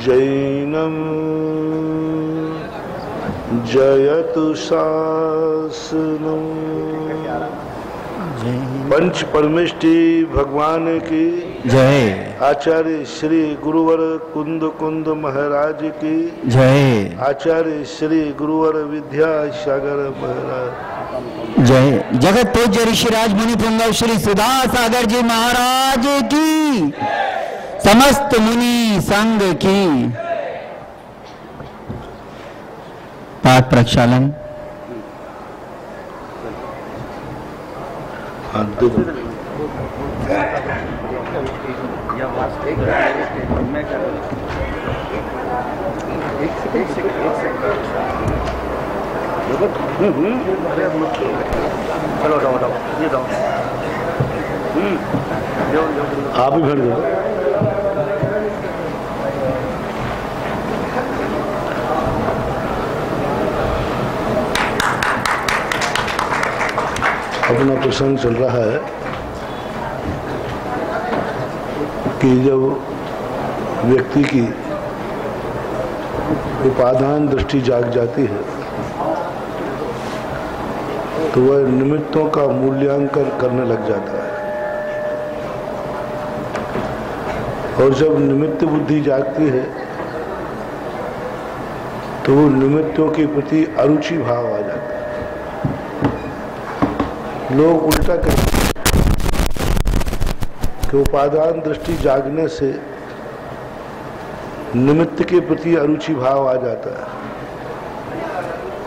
जैनम जयतु शासनम। पंच परमेष्टि भगवान की जय। आचार्य श्री गुरुवर कुंद कुंद महाराज की जय। आचार्य श्री गुरुवर विद्यासागर महाराज जय। जगत पूज्य ऋषिराज मुनि पुंगव श्री सुधा सागर जी महाराज की, समस्त मुनि संघ की। पाठ प्रक्षालन। चलो जाओ ये जाओ। आप ही भर दो। अपना प्रसंग चल रहा है कि जब व्यक्ति की उपादान दृष्टि जाग जाती है तो वह निमित्तों का मूल्यांकन करने लग जाता है, और जब निमित्त बुद्धि जागती है तो वो निमित्तों के प्रति अरुचि भाव आ जाता है। लोग उल्टा कहते हैं कि उपादान दृष्टि जागने से निमित्त के प्रति अरुचि भाव आ जाता है,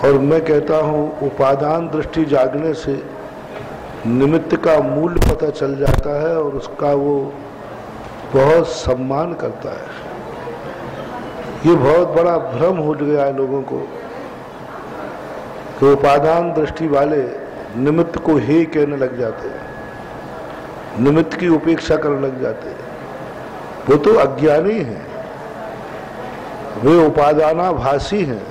और मैं कहता हूं उपादान दृष्टि जागने से निमित्त का मूल्य पता चल जाता है और उसका वो बहुत सम्मान करता है। ये बहुत बड़ा भ्रम हो गया है लोगों को कि उपादान दृष्टि वाले निमित्त को हे कहने लग जाते हैं, निमित्त की उपेक्षा करने लग जाते हैं। वो तो अज्ञानी हैं, वे उपादानाभासी हैं।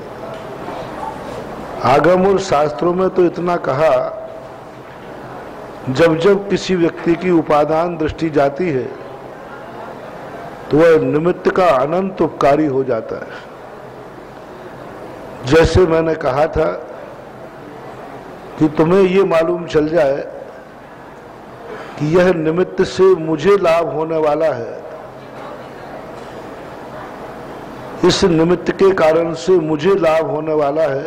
आगम और शास्त्रों में तो इतना कहा, जब जब किसी व्यक्ति की उपादान दृष्टि जाती है तो वह निमित्त का अनंत उपकारी हो जाता है। जैसे मैंने कहा था कि तुम्हें ये मालूम चल जाए कि यह निमित्त से मुझे लाभ होने वाला है, इस निमित्त के कारण से मुझे लाभ होने वाला है,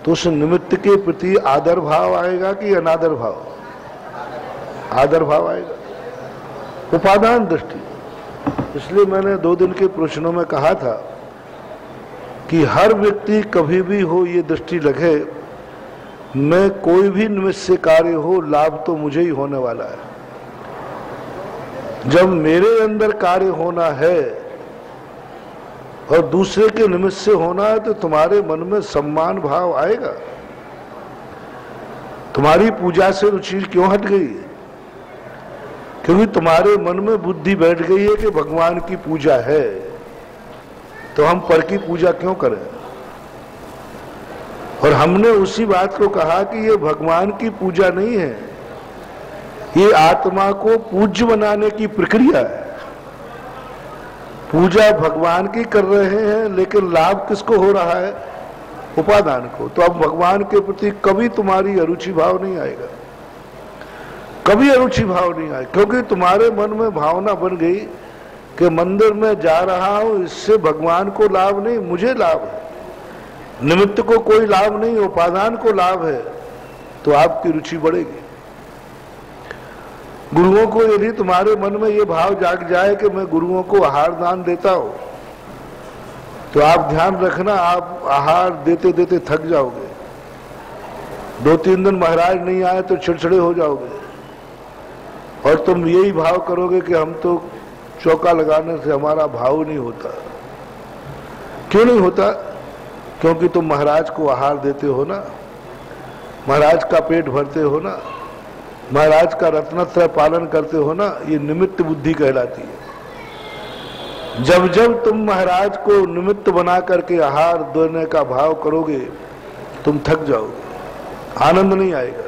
तो उस निमित्त के प्रति आदर भाव आएगा कि अनादर भाव? आदर भाव आएगा, उपादान दृष्टि। इसलिए मैंने 2 दिन के प्रश्नों में कहा था कि हर व्यक्ति कभी भी हो ये दृष्टि लगे, मैं कोई भी निमित्त से कार्य हो, लाभ तो मुझे ही होने वाला है। जब मेरे अंदर कार्य होना है और दूसरे के निमित्त से होना है तो तुम्हारे मन में सम्मान भाव आएगा। तुम्हारी पूजा से रुचि क्यों हट गई है? क्योंकि तुम्हारे मन में बुद्धि बैठ गई है कि भगवान की पूजा है, तो हम पर की पूजा क्यों करें। और हमने उसी बात को कहा कि ये भगवान की पूजा नहीं है, ये आत्मा को पूज्य बनाने की प्रक्रिया है। पूजा भगवान की कर रहे हैं, लेकिन लाभ किसको हो रहा है? उपादान को। तो अब भगवान के प्रति कभी तुम्हारी अरुचि भाव नहीं आएगा, कभी अरुचि भाव नहीं आएगा, क्योंकि तुम्हारे मन में भावना बन गई कि मंदिर में जा रहा हूं, इससे भगवान को लाभ नहीं, मुझे लाभ है। निमित्त को कोई लाभ नहीं, उपादान को लाभ है, तो आपकी रुचि बढ़ेगी। गुरुओं को यदि तुम्हारे मन में ये भाव जाग जाए कि मैं गुरुओं को आहार दान देता हूं, तो आप ध्यान रखना, आप आहार देते देते थक जाओगे। 2-3 दिन महाराज नहीं आए तो चिड़चिड़े हो जाओगे, और तुम यही भाव करोगे कि हम तो चौका लगाने से हमारा भाव नहीं होता। क्यों नहीं होता? क्योंकि तुम महाराज को आहार देते हो ना, महाराज का पेट भरते हो ना, महाराज का रत्नत्रय पालन करते हो ना, ये निमित्त बुद्धि कहलाती है। जब जब तुम महाराज को निमित्त बना करके आहार देने का भाव करोगे, तुम थक जाओगे, आनंद नहीं आएगा।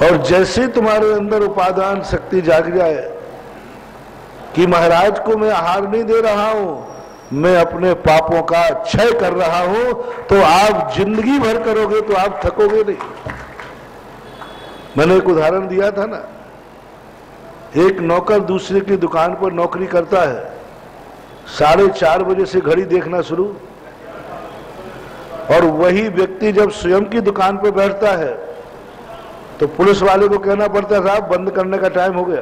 और जैसे तुम्हारे अंदर उपादान शक्ति जाग जाए कि महाराज को मैं आहार नहीं दे रहा हूं, मैं अपने पापों का क्षय कर रहा हूं, तो आप जिंदगी भर करोगे तो आप थकोगे नहीं। मैंने एक उदाहरण दिया था ना, एक नौकर दूसरे की दुकान पर नौकरी करता है, 4:30 बजे से घड़ी देखना शुरू, और वही व्यक्ति जब स्वयं की दुकान पर बैठता है तो पुलिस वाले को कहना पड़ता है साहब बंद करने का टाइम हो गया।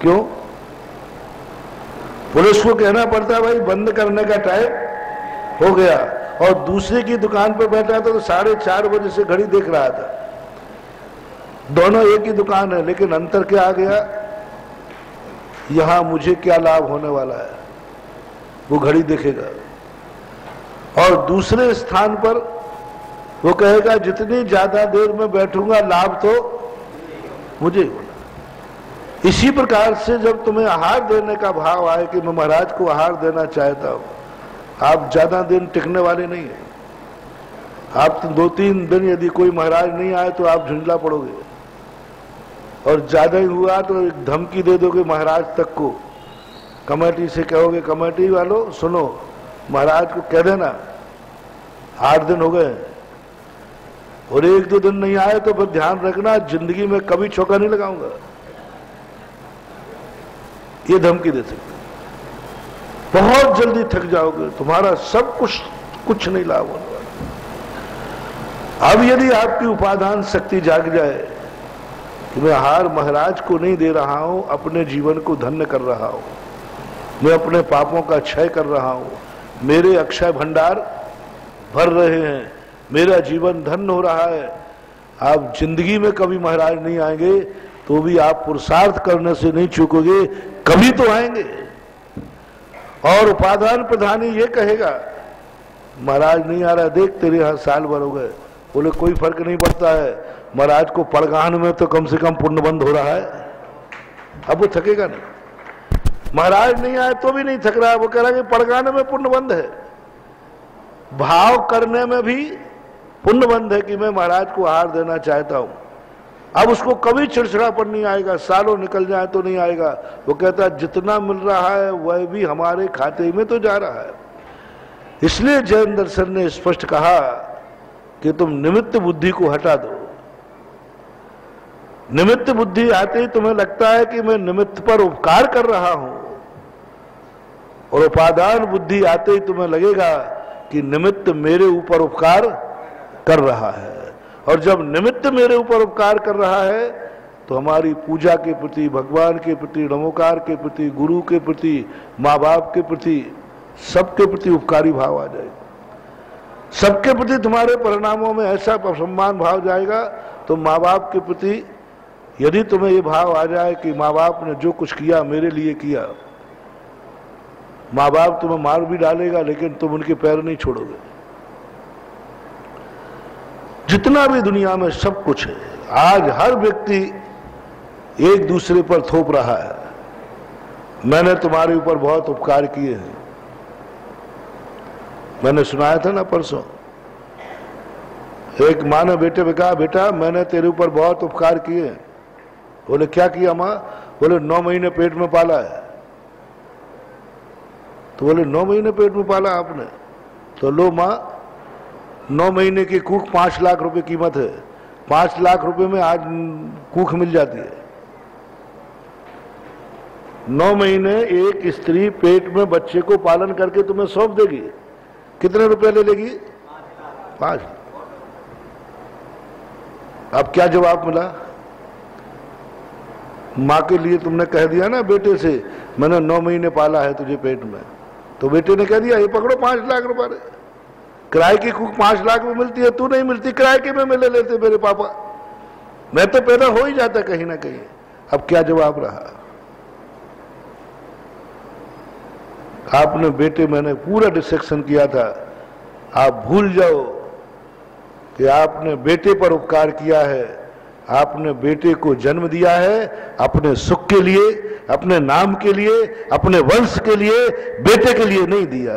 क्यों? पुलिस को कहना पड़ता है भाई बंद करने का टाइम हो गया, और दूसरे की दुकान पर बैठा था तो 4:30 बजे से घड़ी देख रहा था। दोनों एक ही दुकान है, लेकिन अंतर क्या आ गया, यहां मुझे क्या लाभ होने वाला है, वो घड़ी देखेगा, और दूसरे स्थान पर वो कहेगा जितनी ज्यादा देर में बैठूंगा लाभ तो मुझे होना। इसी प्रकार से जब तुम्हें आहार देने का भाव आए कि मैं महाराज को आहार देना चाहता हूं, आप ज्यादा दिन टिकने वाले नहीं है। आप तो 2-3 दिन यदि कोई महाराज नहीं आए तो आप झुंझला पड़ोगे, और ज्यादा ही हुआ तो एक धमकी दे दोगे महाराज तक को, कमेटी से कहोगे कमेटी वालों सुनो महाराज को कह देना 8 दिन हो गए, और 1-2 दिन नहीं आए तो फिर ध्यान रखना जिंदगी में कभी चौका नहीं लगाऊंगा। ये धमकी दे सकते, बहुत जल्दी थक जाओगे, तुम्हारा सब कुछ नहीं लाभ होने वाला। अब यदि आपकी उपादान शक्ति जाग जाए कि मैं आहार महाराज को नहीं दे रहा हूं, अपने जीवन को धन्य कर रहा हूं, मैं अपने पापों का क्षय कर रहा हूं, मेरे अक्षय भंडार भर रहे हैं, मेरा जीवन धन्य हो रहा है, आप जिंदगी में कभी महाराज नहीं आएंगे तो भी आप पुरुषार्थ करने से नहीं चूकोगे, कभी तो आएंगे। और उपादान प्रधानी ये कहेगा महाराज नहीं आ रहा, देख तेरे यहां साल भर हो गए, बोले कोई फर्क नहीं पड़ता है, महाराज को पड़गान में तो कम से कम पुण्य बंद हो रहा है, अब वो थकेगा नहीं। महाराज नहीं आए तो भी नहीं थक रहा है, वो कह रहा है कि पड़गान में पुण्य बंद है, भाव करने में भी पुण्य बंद है कि मैं महाराज को आहार देना चाहता हूं। अब उसको कभी चिड़चिड़ापन नहीं आएगा, सालों निकल जाए तो नहीं आएगा। वो कहता है जितना मिल रहा है वह भी हमारे खाते में तो जा रहा है। इसलिए जैन दर्शन ने स्पष्ट कहा कि तुम निमित्त बुद्धि को हटा दो। निमित्त बुद्धि आते ही तुम्हें लगता है कि मैं निमित्त पर उपकार कर रहा हूं, और उपादान बुद्धि आते ही तुम्हें लगेगा कि निमित्त मेरे ऊपर उपकार कर रहा है। और जब निमित्त मेरे ऊपर उपकार कर रहा है तो हमारी पूजा के प्रति, भगवान के प्रति, नमोकार के प्रति, गुरु के प्रति, माँ बाप के प्रति, सबके प्रति उपकारी भाव आ जाएगा। सबके प्रति तुम्हारे परिणामों में ऐसा सम्मान भाव जाएगा। तो माँ बाप के प्रति यदि तुम्हें ये भाव आ जाए कि माँ बाप ने जो कुछ किया मेरे लिए किया, माँ बाप तुम्हें मार भी डालेगा लेकिन तुम उनके पैर नहीं छोड़ोगे। जितना भी दुनिया में सब कुछ है, आज हर व्यक्ति एक दूसरे पर थोप रहा है, मैंने तुम्हारे ऊपर बहुत उपकार किए हैं। मैंने सुनाया था ना परसों, एक माँ ने बेटे पे कहा बेटा मैंने तेरे ऊपर बहुत उपकार किए हैं। बोले क्या किया माँ? बोले 9 महीने पेट में पाला है। तो बोले 9 महीने पेट में पाला आपने? तो लो माँ, 9 महीने की कूख 5 लाख रुपए कीमत है। 5 लाख रुपए में आज कूख मिल जाती है। 9 महीने एक स्त्री पेट में बच्चे को पालन करके तुम्हें सौंप देगी, कितने रुपए ले लेगी? 5। अब क्या जवाब मिला? माँ के लिए तुमने कह दिया ना बेटे से, मैंने 9 महीने पाला है तुझे पेट में, तो बेटे ने कह दिया ये पकड़ो 5 लाख रुपए। किराए की कूख 5 लाख में मिलती है, तू नहीं मिलती, किराए के में ले लेते मेरे पापा, मैं तो पैदा हो ही जाता कहीं ना कहीं। अब क्या जवाब रहा? आपने बेटे, मैंने पूरा डिस्कशन किया था, आप भूल जाओ कि आपने बेटे पर उपकार किया है। आपने बेटे को जन्म दिया है अपने सुख के लिए, अपने नाम के लिए, अपने वंश के लिए, बेटे के लिए नहीं दिया।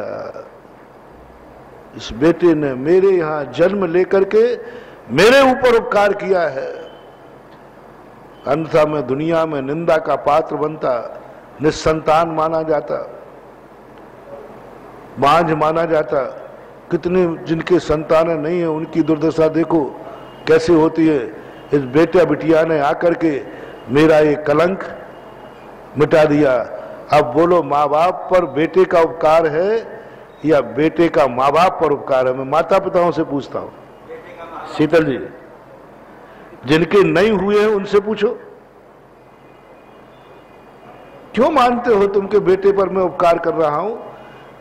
इस बेटे ने मेरे यहां जन्म लेकर के मेरे ऊपर उपकार किया है, अन्यथा मैं दुनिया में निंदा का पात्र बनता, निसंतान माना जाता, बांझ माना जाता। कितने जिनके संतानें नहीं है उनकी दुर्दशा देखो कैसे होती है। इस बेटा बिटिया ने आकर के मेरा ये कलंक मिटा दिया। अब बोलो, माँ बाप पर बेटे का उपकार है या बेटे का माँ बाप पर उपकार है? मैं माता पिताओं से पूछता हूं। शीतल जी, जिनके नहीं हुए हैं उनसे पूछो, क्यों मानते हो तुम के बेटे पर मैं उपकार कर रहा हूं?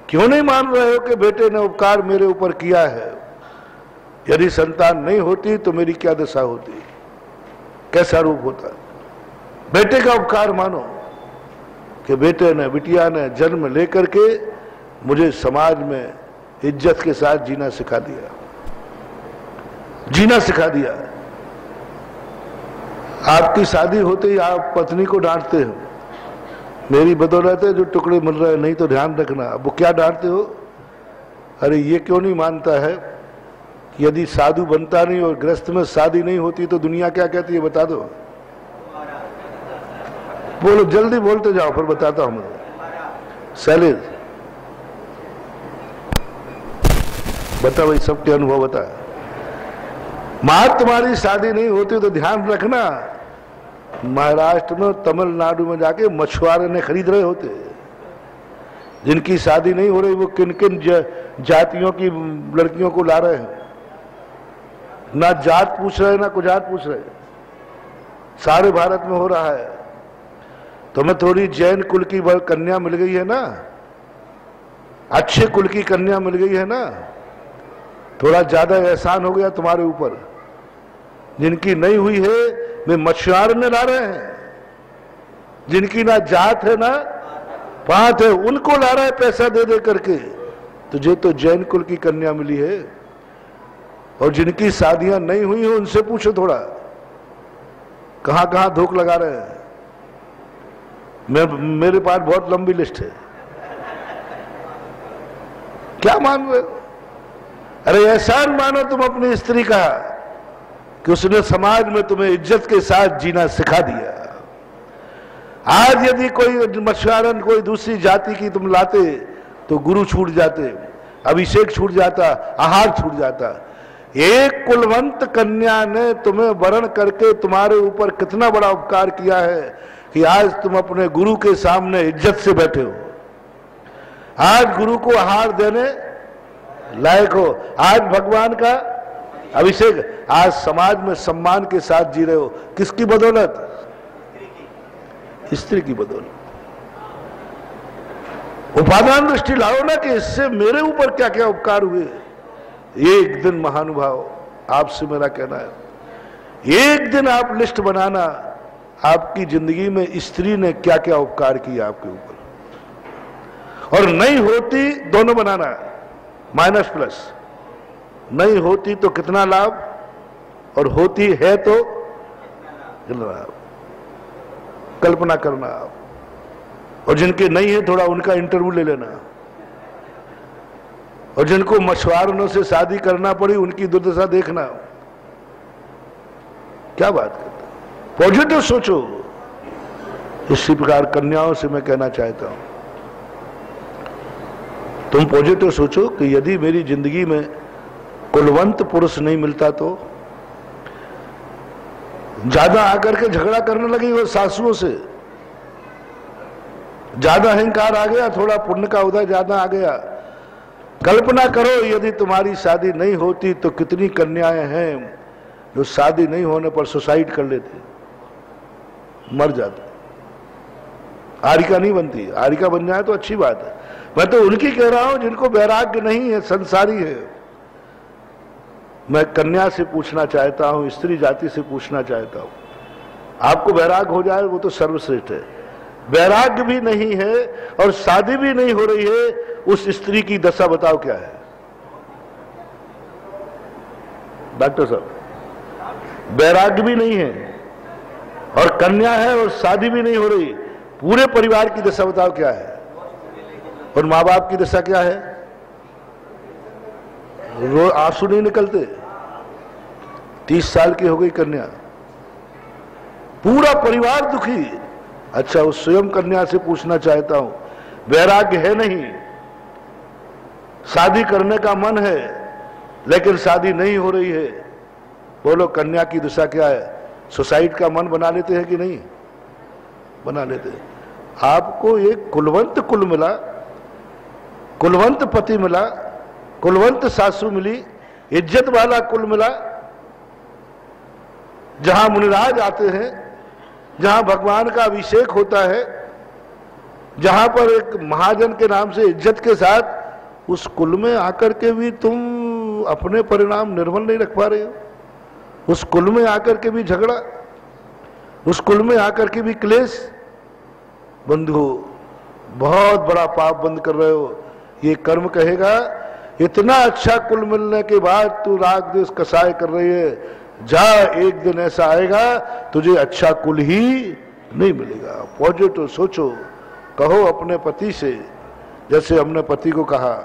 क्यों नहीं मान रहे हो कि बेटे ने उपकार मेरे ऊपर किया है? यदि संतान नहीं होती तो मेरी क्या दशा होती, कैसा रूप होता? बेटे का उपकार मानो कि बेटे ने बिटिया ने जन्म लेकर के मुझे समाज में इज्जत के साथ जीना सिखा दिया, जीना सिखा दिया। आपकी शादी होते ही आप पत्नी को डांटते हो, मेरी बदौलत है जो टुकड़े मिल रहे हैं, नहीं तो ध्यान रखना। अब वो क्या डांटते हो? अरे ये क्यों नहीं मानता है कि यदि साधु बनता नहीं और गृहस्थ में शादी नहीं होती तो दुनिया क्या कहती है, बता दो। बोलो, जल्दी बोलते जाओ, फिर बताता हूं मैं। शैलेश बता भाई, सबके अनुभव बता। मां तुम्हारी शादी नहीं होती तो ध्यान रखना, महाराष्ट्र में तमिलनाडु में जाके मछुआरे ने खरीद रहे होते। जिनकी शादी नहीं हो रही वो किन किन जातियों की लड़कियों को ला रहे हैं, ना जात पूछ रहे ना कुजात पूछ रहे। सारे भारत में हो रहा है। तुम्हें थोड़ी जैन कुल की कन्या मिल गई है ना, अच्छे कुल की कन्या मिल गई है ना, थोड़ा ज्यादा एहसान हो गया तुम्हारे ऊपर। जिनकी नहीं हुई है वे मछुआरे ने ला रहे हैं, जिनकी ना जात है ना पात है उनको ला रहा है पैसा दे दे करके। तुझे तो जैन कुल की कन्या मिली है। और जिनकी शादियां नहीं हुई हो उनसे पूछो थोड़ा, कहां कहां धोख लगा रहे हैं। मेरे पास बहुत लंबी लिस्ट है। क्या मान रहे हो? अरे एहसान मानो तुम अपनी स्त्री का कि उसने समाज में तुम्हें इज्जत के साथ जीना सिखा दिया। आज यदि कोई मछुआरन कोई दूसरी जाति की तुम लाते तो गुरु छूट जाते, अभिषेक छूट जाता, आहार छूट जाता। एक कुलवंत कन्या ने तुम्हें वरण करके तुम्हारे ऊपर कितना बड़ा उपकार किया है कि आज तुम अपने गुरु के सामने इज्जत से बैठे हो। आज गुरु को आहार देने लायक हो, आज भगवान का अभिषेक, आज समाज में सम्मान के साथ जी रहे हो। किसकी बदौलत? स्त्री की बदौलत। उपादान दृष्टि लाओ ना कि इससे मेरे ऊपर क्या क्या उपकार हुए। एक दिन महानुभाव, आपसे मेरा कहना है, एक दिन आप लिस्ट बनाना आपकी जिंदगी में स्त्री ने क्या क्या उपकार किया आपके ऊपर। और नहीं होती दोनों बनाना, माइनस प्लस। नहीं होती तो कितना लाभ, और होती है तो कितना लाभ, कल्पना करना आप। और जिनके नहीं है थोड़ा उनका इंटरव्यू ले लेना। और जिनको मछुआरों से शादी करना पड़ी उनकी दुर्दशा देखना। क्या बात करते, पॉजिटिव सोचो। इसी प्रकार कन्याओं से मैं कहना चाहता हूं, तुम पॉजिटिव सोचो कि यदि मेरी जिंदगी में कुलवंत पुरुष नहीं मिलता तो ज्यादा आकर के झगड़ा करने लगी वो सासुओं से, ज्यादा अहंकार आ गया, थोड़ा पुण्य का उदय ज्यादा आ गया। कल्पना करो यदि तुम्हारी शादी नहीं होती तो कितनी कन्याएं हैं जो शादी नहीं होने पर सुसाइड कर लेते, मर जाते। आरिका नहीं बनती, आरिका बन जाए तो अच्छी बात है। मैं तो उनकी कह रहा हूं जिनको वैराग्य नहीं है, संसारी है। मैं कन्या से पूछना चाहता हूं, स्त्री जाति से पूछना चाहता हूं, आपको वैराग्य हो जाए वो तो सर्वश्रेष्ठ है। वैराग्य भी नहीं है और शादी भी नहीं हो रही है, उस स्त्री की दशा बताओ क्या है। डॉक्टर साहब, वैराग्य भी नहीं है और कन्या है और शादी भी नहीं हो रही, पूरे परिवार की दशा बताओ क्या है। और माँ बाप की दशा क्या है? आंसू नहीं निकलते। 30 साल की हो गई कन्या, पूरा परिवार दुखी, अच्छा, उस स्वयं कन्या से पूछना चाहता हूं, वैराग्य है नहीं, शादी करने का मन है लेकिन शादी नहीं हो रही है, बोलो कन्या की दिशा क्या है? सुसाइड का मन बना लेते हैं कि नहीं बना लेते? आपको एक कुलवंत कुल मिला, कुलवंत पति मिला, कुलवंत सासू मिली, इज्जत वाला कुल मिला, जहां मुनिराज आते हैं, जहां भगवान का अभिषेक होता है, जहां पर एक महाजन के नाम से इज्जत के साथ, उस कुल में आकर के भी तुम अपने परिणाम निर्मल नहीं रख पा रहे हो। उस कुल में आकर के भी झगड़ा, उस कुल में आकर के भी क्लेश। बंधु, बहुत बड़ा पाप बंद कर रहे हो। ये कर्म कहेगा, इतना अच्छा कुल मिलने के बाद तू राग द्वेष कसाय कर रही है, जा, एक दिन ऐसा आएगा तुझे अच्छा कुल ही नहीं मिलेगा। पॉजिटिव सोचो, कहो अपने पति से, जैसे हमने पति को कहा,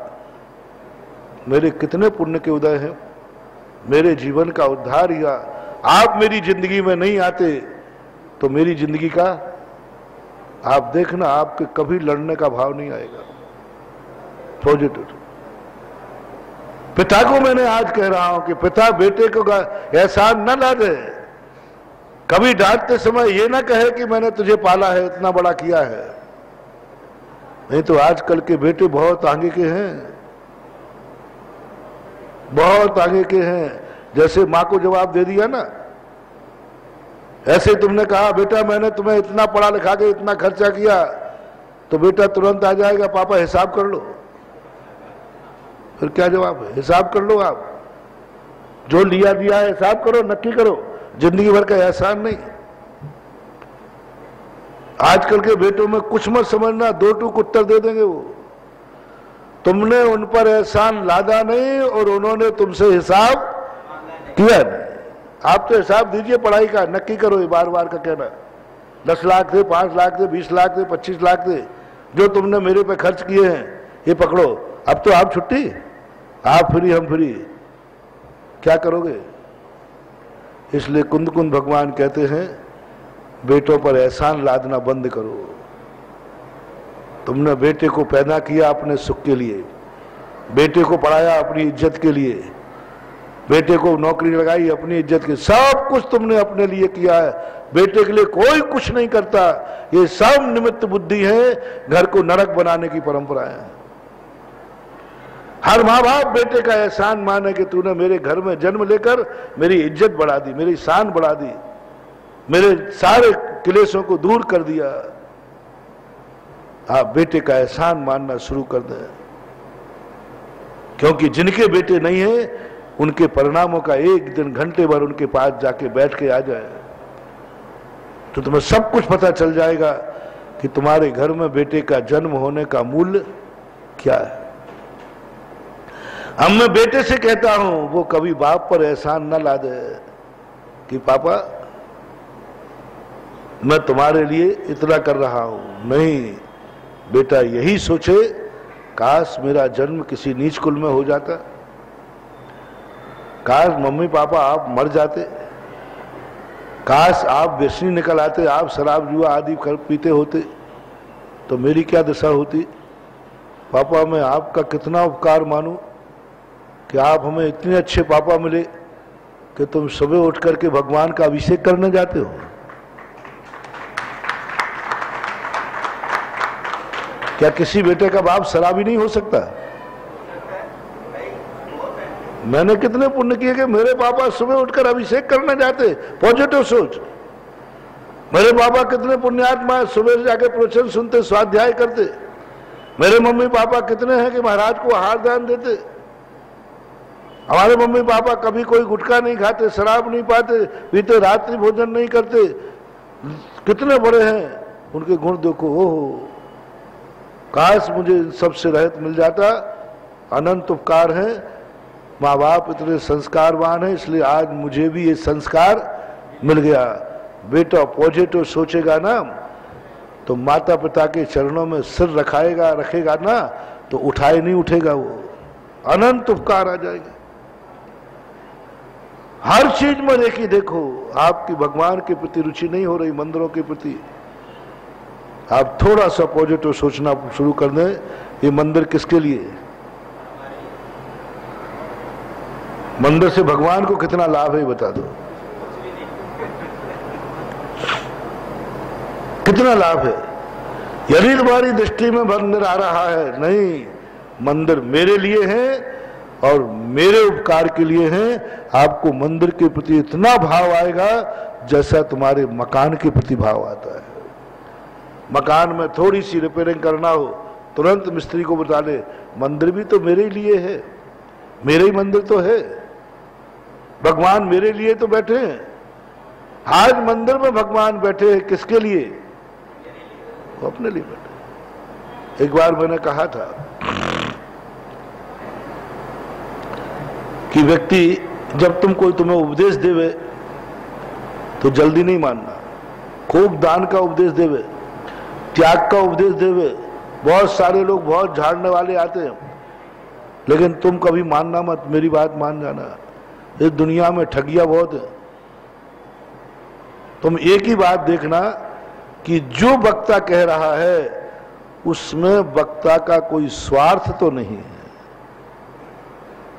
मेरे कितने पुण्य के उदय हैं, मेरे जीवन का उद्धार हुआ, आप मेरी जिंदगी में नहीं आते तो मेरी जिंदगी का, आप देखना, आपके कभी लड़ने का भाव नहीं आएगा। पॉजिटिव। पिता को मैंने आज कह रहा हूं कि पिता बेटे को एहसान न ला दे, कभी डांटते समय ये ना कहे कि मैंने तुझे पाला है, इतना बड़ा किया है। नहीं तो आजकल के बेटे बहुत आगे के हैं, बहुत आगे के हैं। जैसे मां को जवाब दे दिया ना, ऐसे तुमने कहा बेटा मैंने तुम्हें इतना पढ़ा लिखा के इतना खर्चा किया, तो बेटा तुरंत आ जाएगा, पापा हिसाब कर लो। फिर क्या जवाब है? हिसाब कर लो, आप जो लिया दिया है हिसाब करो, नक्की करो, जिंदगी भर का एहसान नहीं। आजकल के बेटों में कुछ मत समझना, दो टूक उत्तर दे देंगे वो। तुमने उन पर एहसान लादा नहीं और उन्होंने तुमसे हिसाब किया नहीं। आप तो हिसाब दीजिए पढ़ाई का, नक्की करो, ये बार बार का कहना 10 लाख थे, 5 लाख थे, 20 लाख थे, 25 लाख थे, जो तुमने मेरे पे खर्च किए हैं ये पकड़ो। अब तो आप छुट्टी, आप फ्री, हम फ्री, क्या करोगे? इसलिए कुंद कुंद भगवान कहते हैं, बेटों पर एहसान लादना बंद करो। तुमने बेटे को पैदा किया अपने सुख के लिए, बेटे को पढ़ाया अपनी इज्जत के लिए, बेटे को नौकरी लगाई अपनी इज्जत के, सब कुछ तुमने अपने लिए किया है। बेटे के लिए कोई कुछ नहीं करता, ये सब निमित्त बुद्धि है, घर को नरक बनाने की परंपरा है। हर माँ बाप बेटे का एहसान माने कि तूने मेरे घर में जन्म लेकर मेरी इज्जत बढ़ा दी, मेरी शान बढ़ा दी, मेरे सारे क्लेशों को दूर कर दिया। आप बेटे का एहसान मानना शुरू कर दें, क्योंकि जिनके बेटे नहीं है उनके परिणामों का एक दिन घंटे भर उनके पास जाके बैठ के आ जाए तो तुम्हें सब कुछ पता चल जाएगा कि तुम्हारे घर में बेटे का जन्म होने का मूल्य क्या है। अब मैं बेटे से कहता हूं, वो कभी बाप पर एहसान न ला दे कि पापा मैं तुम्हारे लिए इतना कर रहा हूं। नहीं, बेटा यही सोचे, काश मेरा जन्म किसी नीच कुल में हो जाता, काश मम्मी पापा आप मर जाते, काश आप व्यसनी निकल आते, आप शराब जुआ आदि पीते होते, तो मेरी क्या दशा होती। पापा मैं आपका कितना उपकार मानूं कि आप हमें इतने अच्छे पापा मिले कि तुम सुबह उठ करके भगवान का अभिषेक करने जाते हो। क्या किसी बेटे का बाप शराबी नहीं हो सकता? मैंने कितने पुण्य किए कि मेरे पापा सुबह उठकर अभिषेक करने जाते। पॉजिटिव सोच। मेरे पापा कितने पुण्यात्मा, सुबह जाके प्रवचन सुनते, स्वाध्याय करते। मेरे मम्मी पापा कितने हैं कि महाराज को आहार दान देते। हमारे मम्मी पापा कभी कोई गुटखा नहीं खाते, शराब नहीं पीते, रात्रि भोजन नहीं करते। कितने बड़े हैं, उनके गुण देखो। ओहो, काश मुझे इन सबसे रहित मिल जाता। अनंत उपकार है, माँ बाप इतने संस्कारवान है, इसलिए आज मुझे भी ये संस्कार मिल गया। बेटा पॉजिटिव सोचेगा ना तो माता पिता के चरणों में सिर रखेगा ना तो उठाए नहीं उठेगा, वो अनंत उपकार आ जाएगा। हर चीज में देखो आपकी भगवान के प्रति रुचि नहीं हो रही, मंदिरों के प्रति, आप थोड़ा सा पॉजिटिव सोचना शुरू कर दें, ये मंदिर किसके लिए है? मंदिर से भगवान को कितना लाभ है ये बता दो, कितना लाभ है? यदि तुम्हारी दृष्टि में मंदिर आ रहा है, नहीं, मंदिर मेरे लिए है और मेरे उपकार के लिए है। आपको मंदिर के प्रति इतना भाव आएगा जैसा तुम्हारे मकान के प्रति भाव आता है। मकान में थोड़ी सी रिपेयरिंग करना हो, तुरंत मिस्त्री को बता ले, मंदिर भी तो मेरे लिए है, मेरे ही मंदिर तो है, भगवान मेरे लिए तो बैठे हैं। आज मंदिर में भगवान बैठे हैं, किसके लिए? वो अपने लिए बैठे। एक बार मैंने कहा था कि व्यक्ति जब तुम्हें उपदेश देवे तो जल्दी नहीं मानना। खूब दान का उपदेश देवे, त्याग का उपदेश देवे, बहुत सारे लोग बहुत झाड़ने वाले आते हैं, लेकिन तुम कभी मानना मत, मेरी बात मान जाना। इस दुनिया में ठगिया बहुत है। तुम एक ही बात देखना कि जो वक्ता कह रहा है उसमें वक्ता का कोई स्वार्थ तो नहीं है।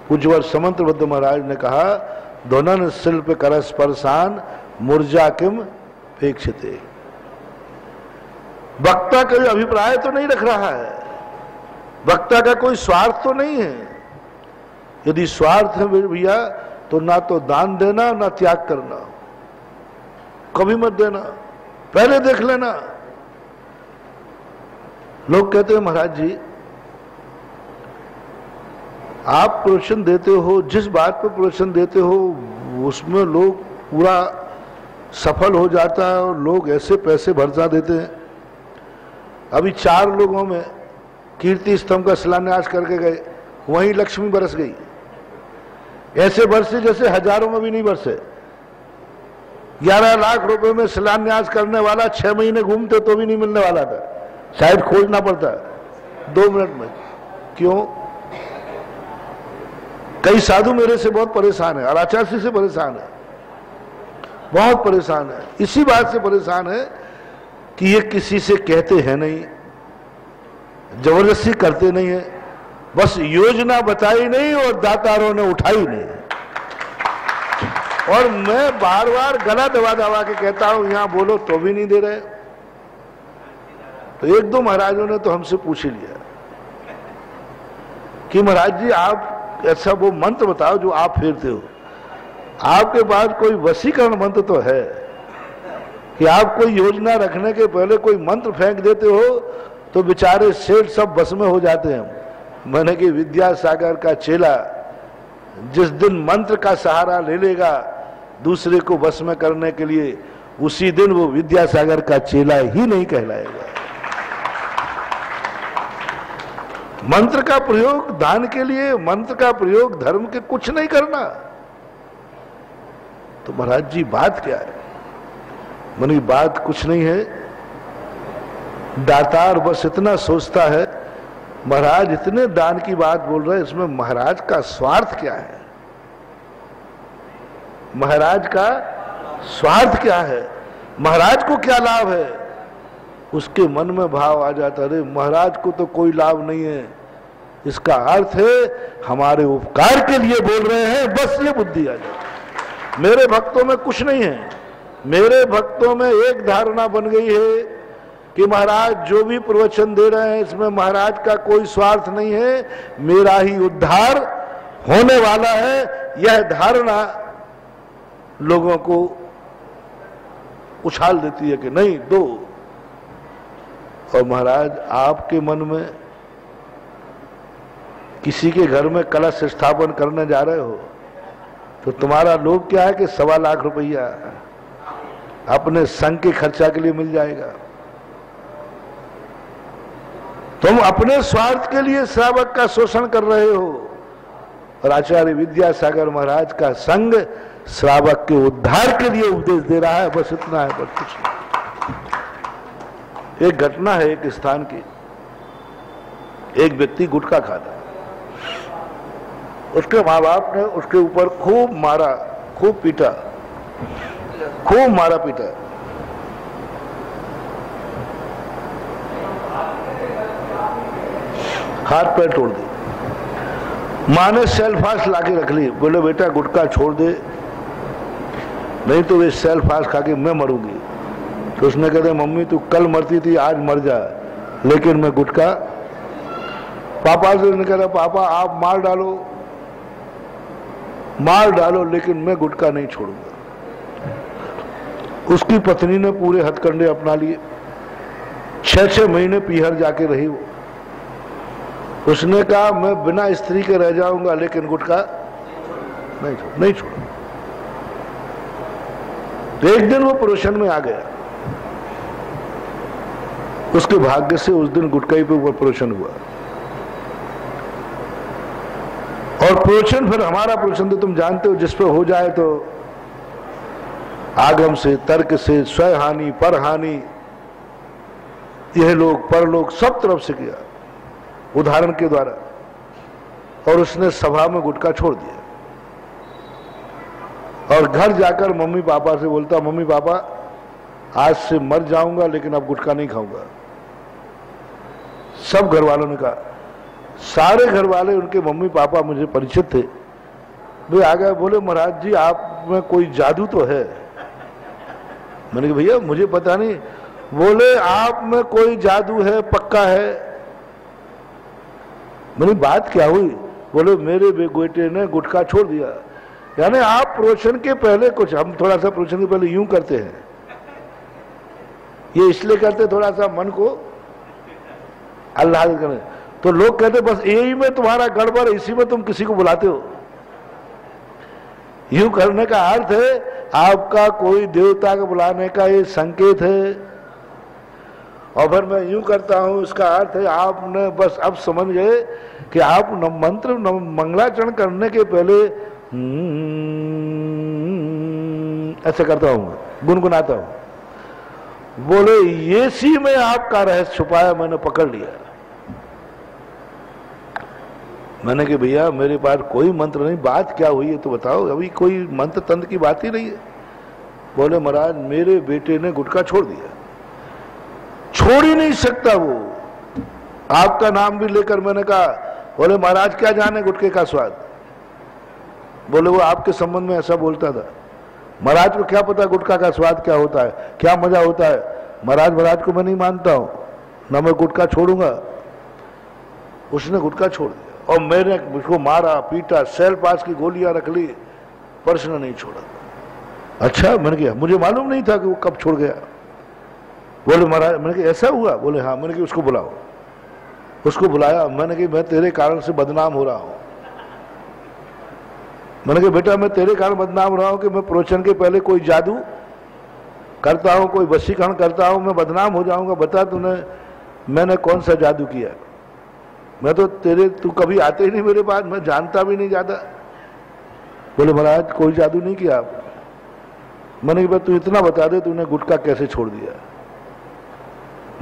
पूज्यवर समंतबद्ध महाराज ने कहा, धुनन शिल्प कर स्पर्शान मूर्जा किम अपेक्षते। वक्ता कोई अभिप्राय तो नहीं रख रहा है, वक्ता का कोई स्वार्थ तो नहीं है। यदि स्वार्थ है भैया तो ना तो दान देना ना त्याग करना, कभी मत देना, पहले देख लेना। लोग कहते हैं महाराज जी आप प्रवचन देते हो, जिस बात पर प्रवचन देते हो उसमें लोग पूरा सफल हो जाता है और लोग ऐसे पैसे भरसा देते हैं। अभी 4 लोगों में कीर्ति स्तंभ का शिलान्यास करके गए, वहीं लक्ष्मी बरस गई। ऐसे बरसे जैसे हजारों में भी नहीं बरसे। 11 लाख रुपए में शिलान्यास करने वाला 6 महीने घूमते तो भी नहीं मिलने वाला था, शायद खोजना पड़ता 2 मिनट में। क्यों? कई साधु मेरे से बहुत परेशान है और आचार्य से परेशान है, बहुत परेशान है। इसी बात से परेशान है कि ये किसी से कहते हैं नहीं, जबरदस्ती करते नहीं है, बस योजना बताई नहीं और दातारों ने उठाई नहीं। और मैं बार बार गला दबा के कहता हूं यहां बोलो तो भी नहीं दे रहे। तो 1-2 महाराजों ने तो हमसे पूछ ही लिया कि महाराज जी आप ऐसा वो मंत्र बताओ जो आप फेरते हो, आपके पास कोई वशीकरण मंत्र तो है कि आप कोई योजना रखने के पहले कोई मंत्र फेंक देते हो तो बेचारे सेठ सब बस में हो जाते हैं। मैंने कि विद्यासागर का चेला जिस दिन मंत्र का सहारा ले लेगा दूसरे को बस में करने के लिए, उसी दिन वो विद्यासागर का चेला ही नहीं कहलाएगा। मंत्र का प्रयोग दान के लिए, मंत्र का प्रयोग धर्म के कुछ नहीं करना। तो महाराज जी बात क्या है? मैंने बात कुछ नहीं है, दातार बस इतना सोचता है महाराज इतने दान की बात बोल रहे हैं, इसमें महाराज का स्वार्थ क्या है? महाराज का स्वार्थ क्या है? महाराज को क्या लाभ है? उसके मन में भाव आ जाता, अरे महाराज को तो कोई लाभ नहीं है, इसका अर्थ है हमारे उपकार के लिए बोल रहे हैं, बस ये बुद्धि आ जाती। मेरे भक्तों में कुछ नहीं है, मेरे भक्तों में एक धारणा बन गई है कि महाराज जो भी प्रवचन दे रहे हैं इसमें महाराज का कोई स्वार्थ नहीं है, मेरा ही उद्धार होने वाला है। यह धारणा लोगों को उछाल देती है कि नहीं दो। और महाराज आपके मन में किसी के घर में कलश स्थापन करने जा रहे हो तो तुम्हारा लोभ क्या है कि 1.25 लाख रुपया अपने संघ के खर्चा के लिए मिल जाएगा। तुम अपने स्वार्थ के लिए श्रावक का शोषण कर रहे हो और आचार्य विद्यासागर महाराज का संघ श्रावक के उद्धार के लिए उपदेश दे रहा है, बस इतना है, बस कुछ नहीं। एक घटना है एक स्थान की, एक व्यक्ति गुटखा खाता, उसके माँ बाप ने उसके ऊपर खूब मारा, खूब पीटा, खूब मारा पीटा। हाथ पैर तोड़ दिए। माँ ने सेल्फास लाके रख ली, बोले बेटा गुटखा छोड़ दे, नहीं तो वे सेल्फास खा के मैं मरूंगी। तो उसने कहते मम्मी तू कल मरती थी आज मर जा, लेकिन मैं गुटखा। पापा से उसने कहा पापा आप मार डालो लेकिन मैं गुटखा नहीं छोड़ूंगा। उसकी पत्नी ने पूरे हथकंडे अपना लिए, 6-6 महीने पीहर जाके रही वो। उसने कहा मैं बिना स्त्री के रह जाऊंगा लेकिन गुटखा नहीं छोड़ूंगा। एक दिन वो प्रोशन में आ गया, उसके भाग्य से उस दिन गुटखा पे ऊपर प्रोशन हुआ। और प्रोशन फिर हमारा प्रोशन तो तुम जानते हो, जिस पे हो जाए तो आगम से तर्क से स्वहानि परहानि, यह लोग परलोक सब तरफ से किया उदाहरण के द्वारा। और उसने सभा में गुटखा छोड़ दिया और घर जाकर मम्मी पापा से बोलता मम्मी पापा आज से मर जाऊंगा लेकिन अब गुटखा नहीं खाऊंगा। सब घर वालों ने कहा, सारे घर वाले उनके मम्मी पापा मुझे परिचित थे, वे आ गए, बोले महाराज जी आप में कोई जादू तो है। मैंने कहा भैया मुझे पता नहीं। बोले आप में कोई जादू है, पक्का है। मैंने बात क्या हुई? बोले मेरे बेटे ने गुटखा छोड़ दिया। यानी आप प्रोशन के पहले कुछ, हम थोड़ा सा प्रोशन के पहले यूं करते हैं, ये इसलिए करते थोड़ा सा मन को अल्लाह करें। तो लोग कहते बस यही में तुम्हारा गड़बड़, इसी में तुम किसी को बुलाते हो। यूं करने का अर्थ है आपका कोई देवता को बुलाने का ये संकेत है। और फिर मैं यूं करता हूं, इसका अर्थ है आपने बस अब समझ गए कि आप मंत्र मंगलाचरण करने के पहले ऐसे करता हूं, गुनगुनाता हूं। बोले ये सी में आपका रहस्य छुपाया, मैंने पकड़ लिया। मैंने कि भैया मेरे पास कोई मंत्र नहीं, बात क्या हुई है तो बताओ, अभी कोई मंत्र तंत्र की बात ही नहीं है। बोले महाराज मेरे बेटे ने गुटखा छोड़ दिया। छोड़ ही नहीं सकता वो, आपका नाम भी लेकर। मैंने कहा, बोले महाराज क्या जाने गुटखे का स्वाद। बोले वो आपके संबंध में ऐसा बोलता था। महाराज को क्या पता गुटखा का स्वाद क्या होता है, क्या मजा होता है। महाराज को मैं नहीं मानता हूं, ना मैं गुटखा छोड़ूंगा। उसने गुटखा छोड़ दिया और मैंने उसको मारा पीटा, सेल पास की गोलियां रख ली, प्रश्न नहीं छोड़ा। अच्छा मैंने कहा मुझे मालूम नहीं था कि वो कब छोड़ गया। बोले महाराज, मैंने कहा ऐसा हुआ? बोले हाँ। मैंने कहा उसको बुलाओ। उसको बुलाया। मैंने कहा मैं तेरे कारण से बदनाम हो रहा हूं। मैंने कहा बेटा मैं तेरे कारण बदनाम हो रहा हूं कि मैं प्रोचन के पहले कोई जादू करता हूं, कोई वशीकरण करता हूं, मैं बदनाम हो जाऊंगा। बता तूने मैंने कौन सा जादू किया? मैं तो तू कभी आते ही नहीं मेरे पास, मैं जानता भी नहीं ज्यादा। बोले महाराज कोई जादू नहीं किया आप। मैंने कहा तू इतना बता दे तूने गुटखा कैसे छोड़ दिया।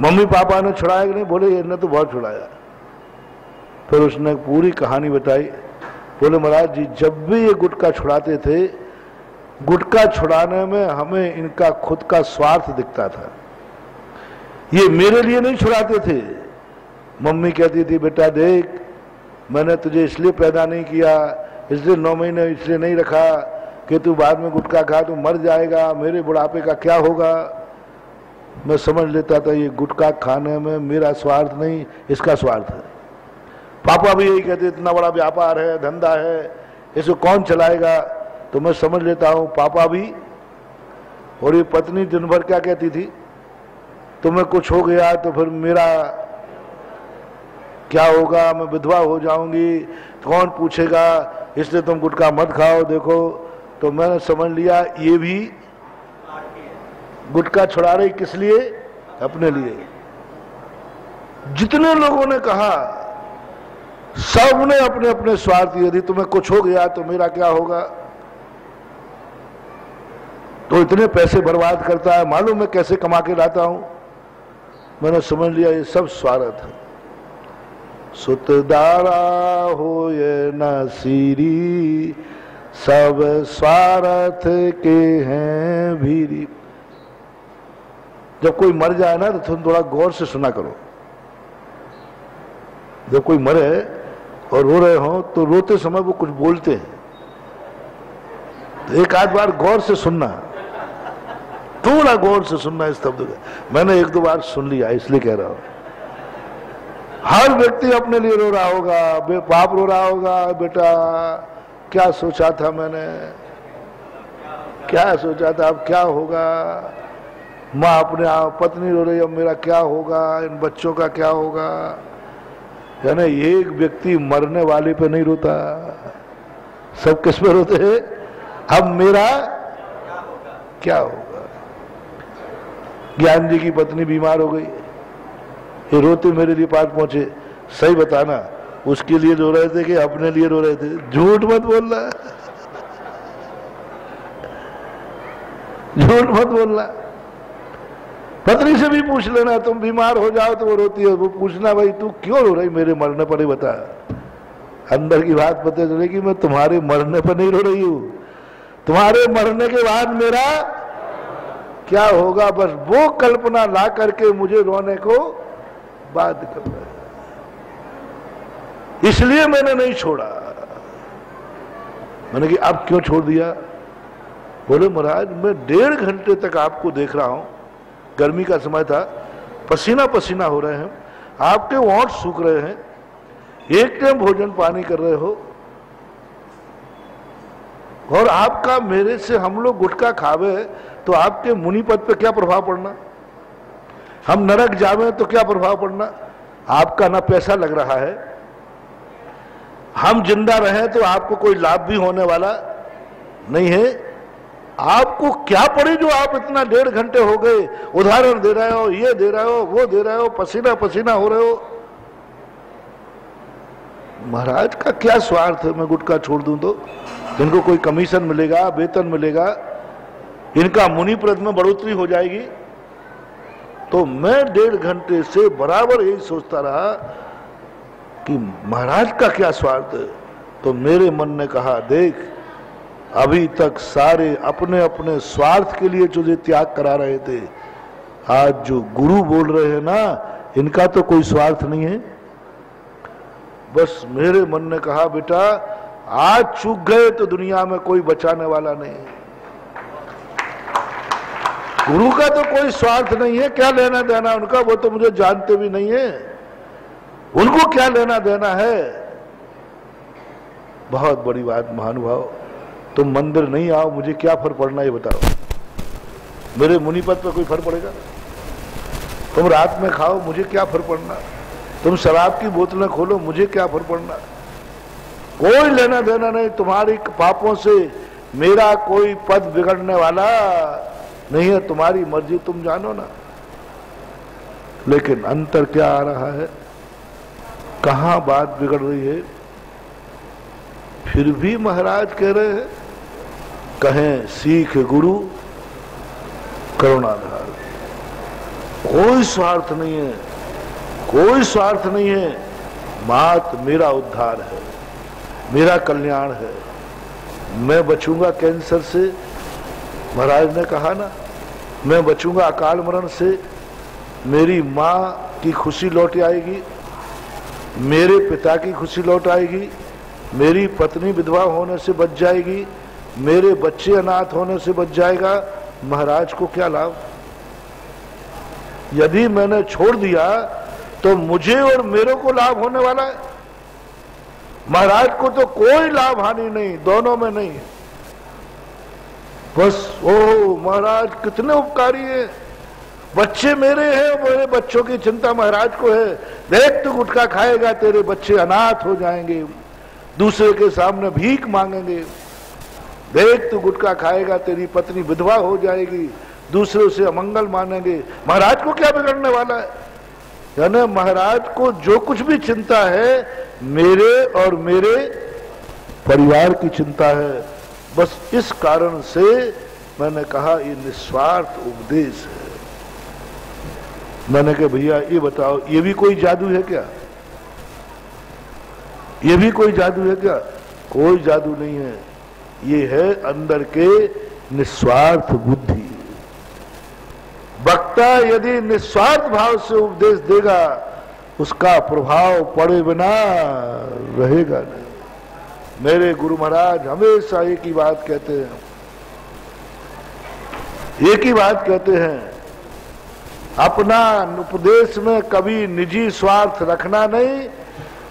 मम्मी पापा ने छुड़ाया कि नहीं? बोले इन्होंने तो बहुत छुड़ाया। फिर उसने पूरी कहानी बताई। बोले महाराज जी जब भी ये गुटखा छुड़ाते थे, गुटखा छुड़ाने में हमें इनका खुद का स्वार्थ दिखता था। ये मेरे लिए नहीं छुड़ाते थे। मम्मी कहती थी बेटा देख मैंने तुझे इसलिए पैदा नहीं किया, इसलिए 9 महीने इसलिए नहीं रखा कि तू बाद में गुटखा खा तू मर जाएगा, मेरे बुढ़ापे का क्या होगा। मैं समझ लेता था ये गुटखा खाने में मेरा स्वार्थ नहीं, इसका स्वार्थ है। पापा भी यही कहते इतना बड़ा व्यापार है, धंधा है, इसको कौन चलाएगा। तो मैं समझ लेता हूँ पापा भी। और ये पत्नी दिन भर क्या कहती थी, तुम्हें कुछ हो गया तो फिर मेरा क्या होगा, मैं विधवा हो जाऊंगी, कौन पूछेगा, इसलिए तुम गुटखा मत खाओ। देखो तो मैंने समझ लिया ये भी गुटखा छुड़ा रही, किस लिए? अपने लिए। जितने लोगों ने कहा सबने अपने अपने स्वार्थ, यदि तुम्हें कुछ हो गया तो मेरा क्या होगा। तो इतने पैसे बर्बाद करता है, मालूम मैं कैसे कमा के लाता हूं। मैंने समझ लिया ये सब स्वार्थ है। सुतदारा हो ये न सीरी, सब स्वार्थ के हैं भीरी। जब कोई मर जाए ना तो तुम थोड़ा गौर से सुना करो। जब कोई मरे और रो रहे हो तो रोते समय वो कुछ बोलते हैं, तो एक आध बार गौर से सुनना, थोड़ा गौर से सुनना इस शब्द का। मैंने एक दो बार सुन लिया इसलिए कह रहा हूं। हर व्यक्ति अपने लिए रो रहा होगा, बाप रो रहा होगा, बेटा क्या सोचा था मैंने, क्या सोचा था, अब क्या होगा। माँ अपने पत्नी रो रही, अब मेरा क्या होगा, इन बच्चों का क्या होगा। यानी एक व्यक्ति मरने वाले पे नहीं रोता, सब किस पे रोते हैं, अब मेरा क्या होगा। ज्ञान जी की पत्नी बीमार हो गई, ये रोते मेरे लिए पास पहुंचे। सही बताना, उसके लिए रो रहे थे कि अपने लिए रो रहे थे? झूठ मत बोलना, झूठ मत बोलना। पत्नी से भी पूछ लेना, तुम बीमार हो जाओ तो वो रोती है, वो पूछना भाई तू क्यों रो रही मेरे मरने पर ही बता। अंदर की बात पता चलेगी, मैं तुम्हारे मरने पर नहीं रो रही हूं, तुम्हारे मरने के बाद मेरा क्या होगा, बस वो कल्पना ला करके मुझे रोने को बाध्य कर रहा है। इसलिए मैंने नहीं छोड़ा। मैंने कि अब क्यों छोड़ दिया? बोले महाराज मैं 1.5 घंटे तक आपको देख रहा हूं, गर्मी का समय था, पसीना पसीना हो रहे हैं, आपके ओंठ सूख रहे हैं, एक टाइम भोजन पानी कर रहे हो, और आपका मेरे से हम लोग गुटखा खावे तो आपके मुनि पद पे क्या प्रभाव पड़ना, हम नरक जावे तो क्या प्रभाव पड़ना। आपका ना पैसा लग रहा है, हम जिंदा रहें तो आपको कोई लाभ भी होने वाला नहीं है। आपको क्या पड़ी जो आप इतना 1.5 घंटे हो गए उदाहरण दे रहे हो, ये दे रहे हो, वो दे रहे हो, पसीना पसीना हो रहे हो। महाराज का क्या स्वार्थ है मैं गुटखा छोड़ दूं तो? इनको कोई कमीशन मिलेगा, वेतन मिलेगा, इनका मुनि पद में बढ़ोतरी हो जाएगी। तो मैं 1.5 घंटे से बराबर यही सोचता रहा कि महाराज का क्या स्वार्थ है। तो मेरे मन ने कहा देख, अभी तक सारे अपने अपने स्वार्थ के लिए तुझे त्याग करा रहे थे, आज जो गुरु बोल रहे हैं ना, इनका तो कोई स्वार्थ नहीं है। बस मेरे मन ने कहा बेटा आज चूक गए तो दुनिया में कोई बचाने वाला नहीं। गुरु का तो कोई स्वार्थ नहीं है, क्या लेना देना उनका, वो तो मुझे जानते भी नहीं है, उनको क्या लेना देना है। बहुत बड़ी बात महानुभाव, तुम मंदिर नहीं आओ मुझे क्या फर्क पड़ना ये बताओ, मेरे मुनि पद पर कोई फर्क पड़ेगा? तुम रात में खाओ मुझे क्या फर्क पड़ना, तुम शराब की बोतलें खोलो मुझे क्या फर्क पड़ना, कोई लेना देना नहीं। तुम्हारी पापों से मेरा कोई पद बिगड़ने वाला नहीं है, तुम्हारी मर्जी तुम जानो ना। लेकिन अंतर क्या आ रहा है, कहां बात बिगड़ रही है? फिर भी महाराज कह रहे हैं, कहें सीख गुरु करुणाधार। कोई स्वार्थ नहीं है, कोई स्वार्थ नहीं है, मात मेरा उद्धार है, मेरा कल्याण है। मैं बचूंगा कैंसर से, महाराज ने कहा ना, मैं बचूंगा अकाल मरण से, मेरी माँ की खुशी लौट आएगी, मेरे पिता की खुशी लौट आएगी, मेरी पत्नी विधवा होने से बच जाएगी, मेरे बच्चे अनाथ होने से बच जाएगा। महाराज को क्या लाभ? यदि मैंने छोड़ दिया तो मुझे और मेरे को लाभ होने वाला है, महाराज को तो कोई लाभ हानि नहीं, दोनों में नहीं। बस ओ महाराज कितने उपकारी है, बच्चे मेरे हैं, मेरे बच्चों की चिंता महाराज को है। देख तू गुटखा खाएगा तेरे बच्चे अनाथ हो जाएंगे, दूसरे के सामने भीख मांगेंगे। देख तू गुटखा खाएगा तेरी पत्नी विधवा हो जाएगी, दूसरे से अमंगल मानेंगे। महाराज को क्या बिगड़ने वाला है? यानी महाराज को जो कुछ भी चिंता है मेरे और मेरे परिवार की चिंता है। बस इस कारण से मैंने कहा ये निस्वार्थ उपदेश है। मैंने कहा भैया ये बताओ, ये भी कोई जादू है क्या? ये भी कोई जादू है क्या? कोई जादू नहीं है, ये है अंदर के निस्वार्थ बुद्धि। वक्ता यदि निस्वार्थ भाव से उपदेश देगा उसका प्रभाव पड़े बिना रहेगा नहीं। मेरे गुरु महाराज हमेशा एक ही बात कहते हैं, एक ही बात कहते हैं, अपना उपदेश में कभी निजी स्वार्थ रखना नहीं,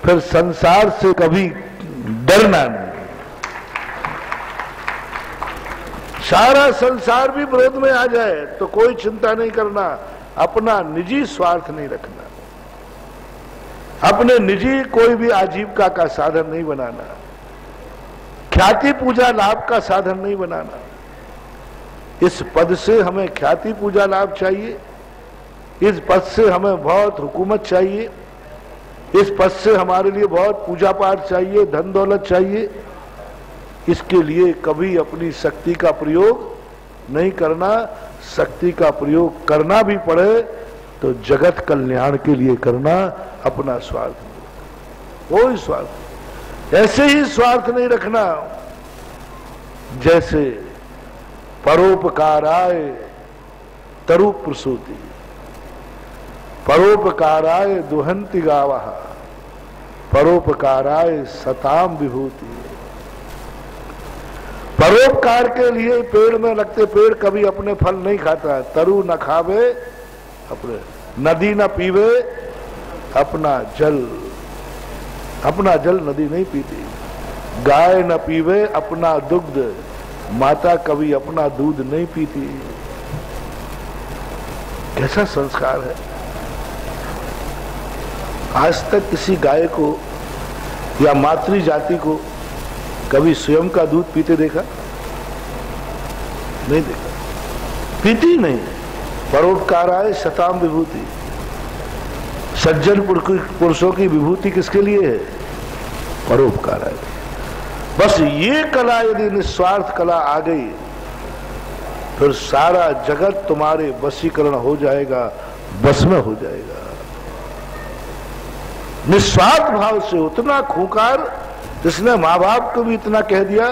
फिर संसार से कभी डरना नहीं। सारा संसार भी विरोध में आ जाए तो कोई चिंता नहीं करना, अपना निजी स्वार्थ नहीं रखना, अपने निजी कोई भी आजीविका का साधन नहीं बनाना, ख्याति पूजा लाभ का साधन नहीं बनाना। इस पद से हमें ख्याति पूजा लाभ चाहिए, इस पद से हमें बहुत हुकूमत चाहिए, इस पद से हमारे लिए बहुत पूजा पाठ चाहिए, धन दौलत चाहिए। इसके लिए कभी अपनी शक्ति का प्रयोग नहीं करना। शक्ति का प्रयोग करना भी पड़े तो जगत कल्याण के लिए करना, अपना स्वार्थ नहीं, कोई स्वार्थ। ऐसे ही स्वार्थ नहीं रखना जैसे परोपकाराय तरु प्रसूति, परोपकाराय दुहंति गावः, परोपकाराय सताम विभूति। परोपकार के लिए पेड़ में लगते पेड़ कभी अपने फल नहीं खाता है। तरु न खावे अपने, नदी न पीवे अपना जल, अपना जल नदी नहीं पीती। गाय न पीवे अपना दुग्ध, माता कभी अपना दूध नहीं पीती। कैसा संस्कार है। आज तक किसी गाय को या मातृ जाति को कभी स्वयं का दूध पीते देखा? नहीं देखा, पीती नहीं। परोपकाराय सताम विभूति, सज्जन पुरुषों की विभूति किसके लिए है? परोपकाराय। बस ये कला यदि निस्वार्थ कला आ गई फिर सारा जगत तुम्हारे वशीकरण हो जाएगा, बस में हो जाएगा। निस्वार्थ भाव से उतना खूंखार जिसने माँ बाप को भी इतना कह दिया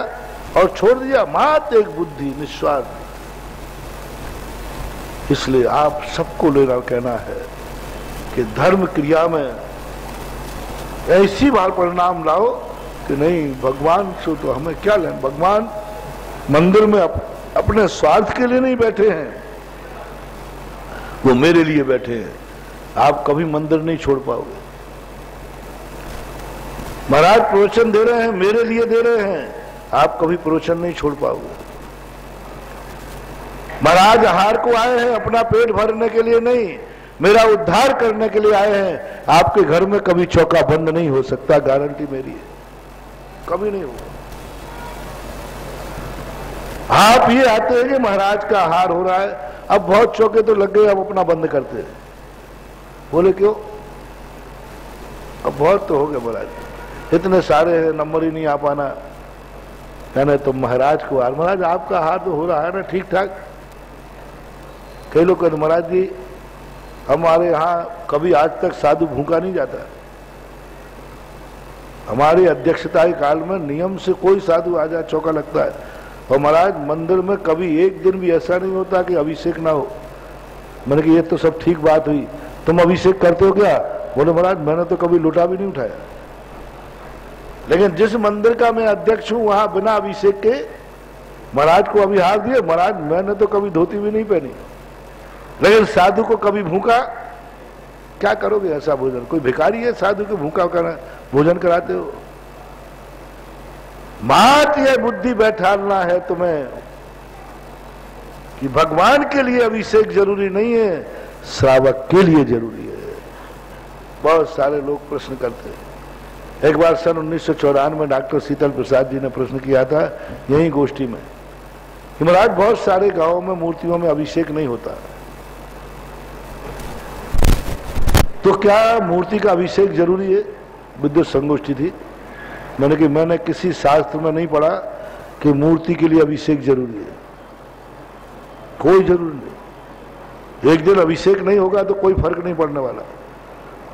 और छोड़ दिया, मात एक बुद्धि निस्वार्थ। इसलिए आप सबको लेना कहना है कि धर्म क्रिया में ऐसी बार परिणाम लाओ कि नहीं भगवान से तो हमें क्या लेना। भगवान मंदिर में अपने स्वार्थ के लिए नहीं बैठे हैं, वो मेरे लिए बैठे हैं। आप कभी मंदिर नहीं छोड़ पाओगे। महाराज प्रवचन दे रहे हैं, मेरे लिए दे रहे हैं, आप कभी प्रवचन नहीं छोड़ पाओगे। महाराज आहार को आए हैं अपना पेट भरने के लिए नहीं, मेरा उद्धार करने के लिए आए हैं। आपके घर में कभी चौका बंद नहीं हो सकता, गारंटी मेरी है, कभी नहीं होगा। आप ये आते हैं कि महाराज का आहार हो रहा है, अब बहुत चौके तो लग गए, अब अपना बंद करते हैं। बोले क्यों? अब बहुत तो हो गए महाराज, इतने सारे हैं, नंबर ही नहीं आ पाना। कहने तो महाराज को आहार, महाराज आपका आहार तो हो रहा है ना ठीक ठाक। कई लोग कहते महाराज जी हमारे यहाँ कभी आज तक साधु भूखा नहीं जाता। हमारी अध्यक्षता के काल में नियम से कोई साधु आ जाए चौका लगता है। और महाराज मंदिर में कभी एक दिन भी ऐसा नहीं होता कि अभिषेक ना हो। मैंने कहा ये तो सब ठीक बात हुई, तुम अभिषेक करते हो क्या? बोले महाराज मैंने तो कभी लोटा भी नहीं उठाया, लेकिन जिस मंदिर का मैं अध्यक्ष हूं वहां बिना अभिषेक के महाराज को अभिहार दिए। महाराज मैंने तो कभी धोती भी नहीं पहनी, लेकिन साधु को कभी भूखा क्या करोगे ऐसा भोजन? कोई भिखारी है साधु को भूखा करना भोजन कराते हो? मात यह बुद्धि बैठालना है तुम्हें कि भगवान के लिए अभिषेक जरूरी नहीं है, श्रावक के लिए जरूरी है। बहुत सारे लोग प्रश्न करते हैं। एक बार सन 1994 में डॉक्टर शीतल प्रसाद जी ने प्रश्न किया था यही गोष्ठी में कि महाराज बहुत सारे गांवों में मूर्तियों में अभिषेक नहीं होता, तो क्या मूर्ति का अभिषेक जरूरी है? विद्युत संगोष्ठी थी। मैंने कि मैंने किसी शास्त्र में नहीं पढ़ा कि मूर्ति के लिए अभिषेक जरूरी है, कोई जरूरी नहीं। एक दिन अभिषेक नहीं होगा तो कोई फर्क नहीं पड़ने वाला।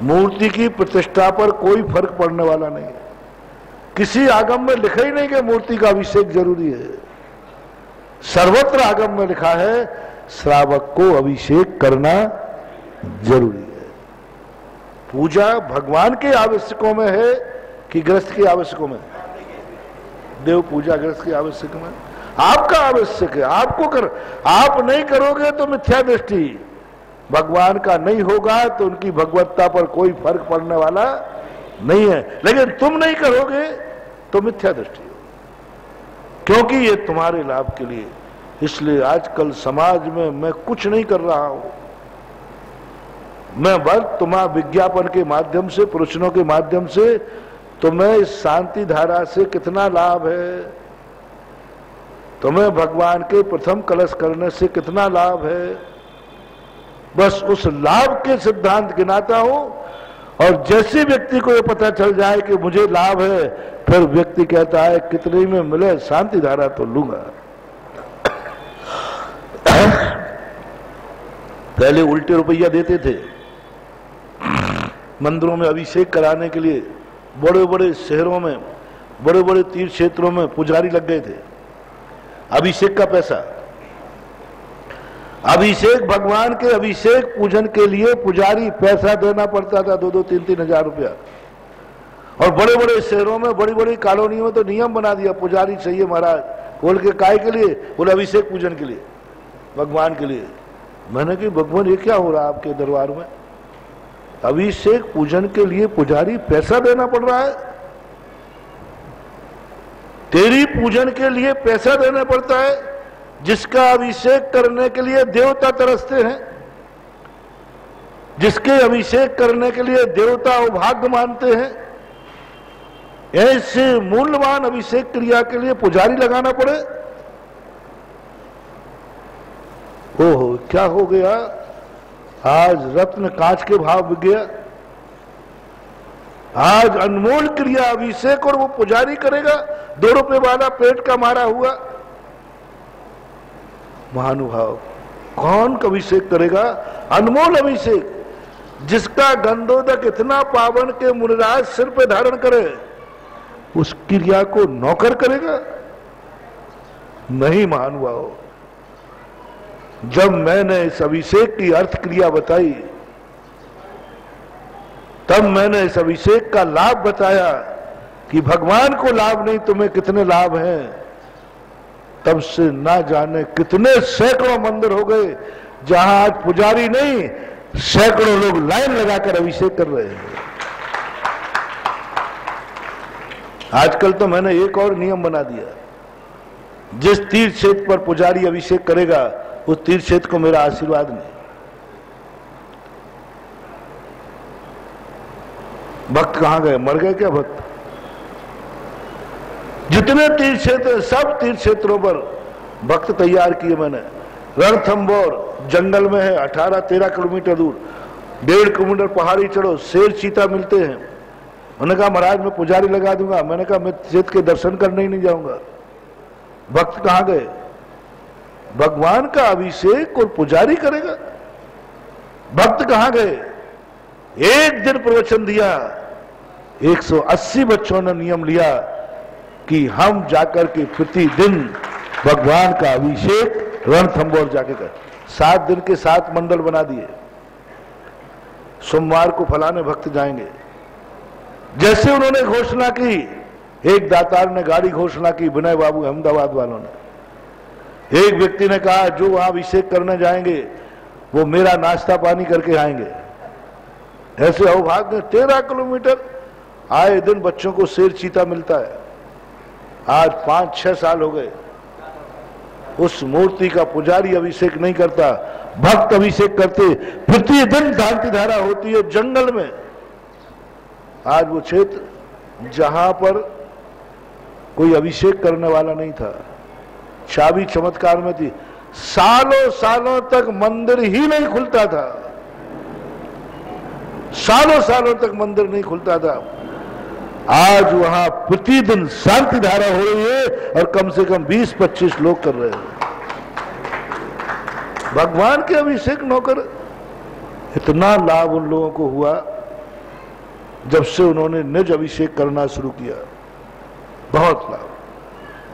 मूर्ति की प्रतिष्ठा पर कोई फर्क पड़ने वाला नहीं है। किसी आगम में लिखा ही नहीं कि मूर्ति का अभिषेक जरूरी है। सर्वत्र आगम में लिखा है श्रावक को अभिषेक करना जरूरी है। पूजा भगवान के आवश्यकों में है कि गृहस्थ के आवश्यकों में? देव पूजा गृहस्थ के आवश्यक में, आपका आवश्यक है, आपको कर, आप नहीं करोगे तो मिथ्या दृष्टि, भगवान का नहीं होगा तो उनकी भगवत्ता पर कोई फर्क पड़ने वाला नहीं है, लेकिन तुम नहीं करोगे तो मिथ्या दृष्टि हो, क्योंकि ये तुम्हारे लाभ के लिए। इसलिए आजकल समाज में मैं कुछ नहीं कर रहा हूं, मैं बस तुम्हारा विज्ञापन के माध्यम से, प्रवचनों के माध्यम से तुम्हें इस शांति धारा से कितना लाभ है, तुम्हें भगवान के प्रथम कलश करने से कितना लाभ है, बस उस लाभ के सिद्धांत गिनाता हूं। और जैसे व्यक्ति को ये पता चल जाए कि मुझे लाभ है, फिर व्यक्ति कहता है कितने में मिले शांति धारा तो लूंगा। पहले उल्टे रुपया देते थे मंदिरों में अभिषेक कराने के लिए, बड़े बड़े शहरों में, बड़े बड़े तीर्थ क्षेत्रों में पुजारी लग गए थे, अभिषेक का पैसा। अभिषेक, भगवान के अभिषेक पूजन के लिए पुजारी पैसा देना पड़ता था, 2-2, 3-3 हजार रुपया। और बड़े बड़े शहरों में, बड़ी बड़ी कॉलोनियों में तो नियम बना दिया, पुजारी चाहिए महाराज, बोल के काय के लिए? बोले अभिषेक पूजन के लिए, भगवान के लिए। मैंने कहा भगवान ये क्या हो रहा है आपके दरबार में? अभिषेक पूजन के लिए पुजारी पैसा देना पड़ रहा है? तेरी पूजन के लिए पैसा देना पड़ता है, जिसका अभिषेक करने के लिए देवता तरसते हैं, जिसके अभिषेक करने के लिए देवता अभाग्य मानते हैं, ऐसे मूल्यवान अभिषेक क्रिया के लिए पुजारी लगाना पड़े? ओहो, क्या हो गया? आज रत्न कांच के भाव बिक गया। आज अनमोल क्रिया अभिषेक और वो पुजारी करेगा, 2 रुपए वाला पेट का मारा हुआ। महानुभाव, कौन अभिषेक करेगा? अनमोल अभिषेक, जिसका गंधोदक इतना पावन के मुनिराज सिर पे धारण करे, उस क्रिया को नौकर करेगा? नहीं महानुभाव। जब मैंने इस अभिषेक की अर्थ क्रिया बताई, तब मैंने इस अभिषेक का लाभ बताया कि भगवान को लाभ नहीं, तुम्हें कितने लाभ हैं, तब से ना जाने कितने सैकड़ों मंदिर हो गए जहां आज पुजारी नहीं, सैकड़ों लोग लाइन लगाकर अभिषेक कर रहे हैं। आजकल तो मैंने एक और नियम बना दिया, जिस तीर्थ क्षेत्र पर पुजारी अभिषेक करेगा उस तीर्थ क्षेत्र को मेरा आशीर्वाद नहीं। भक्त कहां गए? मर गए क्या भक्त? जितने तीर्थ क्षेत्र, सब तीर्थ क्षेत्रों पर भक्त तैयार किए मैंने। रणथंबोर जंगल में है, 18-13 किलोमीटर दूर, 1.5 किलोमीटर पहाड़ी चढ़ो, शेर चीता मिलते हैं। उन्होंने कहा महाराज मैं पुजारी लगा दूंगा। मैंने कहा मैं क्षेत्र के दर्शन करने ही नहीं जाऊंगा। भक्त कहां गए? भगवान का अभिषेक और पुजारी करेगा। भक्त कहां गए? एक दिन प्रवचन दिया, 180 बच्चों ने नियम लिया कि हम जाकर के प्रतिदिन भगवान का अभिषेक रणथंबोर जाके कर। 7 दिन के 7 मंडल बना दिए। सोमवार को फलाने भक्त जाएंगे। जैसे उन्होंने घोषणा की, एक दातार ने गाड़ी घोषणा की, विनय बाबू अहमदाबाद वालों ने। एक व्यक्ति ने कहा जो वहां अभिषेक करने जाएंगे वो मेरा नाश्ता पानी करके आएंगे। ऐसे अवभाग्य 13 किलोमीटर आए दिन बच्चों को शेर चीता मिलता है। आज 5-6 साल हो गए, उस मूर्ति का पुजारी अभिषेक नहीं करता, भक्त अभिषेक करते। प्रतिदिन शांति धारा होती है जंगल में। आज वो क्षेत्र जहां पर कोई अभिषेक करने वाला नहीं था, चाबी चमत्कार में थी। सालों सालों तक मंदिर ही नहीं खुलता था, सालों सालों तक मंदिर नहीं खुलता था। आज वहां प्रतिदिन शांति धारा हो रही है और कम से कम 20-25 लोग कर रहे हैं। भगवान के अभिषेक नौकर। इतना लाभ उन लोगों को हुआ जब से उन्होंने निज अभिषेक करना शुरू किया, बहुत लाभ।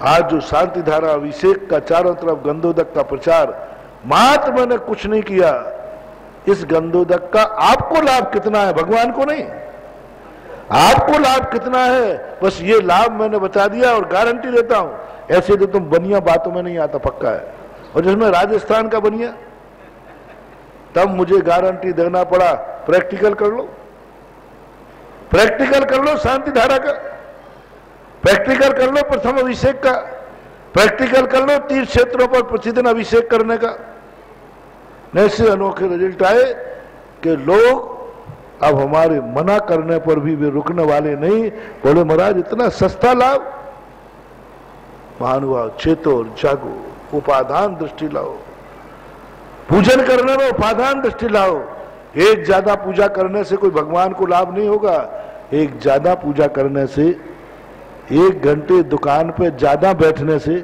आज जो शांति धारा अभिषेक का चारों तरफ गंधोदक का प्रचार, मात्र मैंने कुछ नहीं किया, इस गंधोदक का आपको लाभ कितना है, भगवान को नहीं। आपको लाभ कितना है, बस ये लाभ मैंने बता दिया और गारंटी देता हूं। ऐसे तो तुम बनिया बातों में नहीं आता, पक्का है। और जिसमें राजस्थान का बनिया, तब मुझे गारंटी देना पड़ा प्रैक्टिकल कर लो, प्रैक्टिकल कर लो शांति धारा का, प्रैक्टिकल कर लो प्रथम अभिषेक का, प्रैक्टिकल कर लो तीर्थ क्षेत्रों पर प्रतिदिन अभिषेक करने का। ऐसे अनोखे रिजल्ट आए कि लोग अब हमारे मना करने पर भी वे रुकने वाले नहीं। बोले महाराज इतना सस्ता लाभ। महानुभाव चेतो और जागो, उपादान दृष्टि लाओ, पूजन करने में उपादान दृष्टि लाओ। एक ज्यादा पूजा करने से कोई भगवान को लाभ नहीं होगा। एक ज्यादा पूजा करने से, 1 घंटे दुकान पे ज्यादा बैठने से,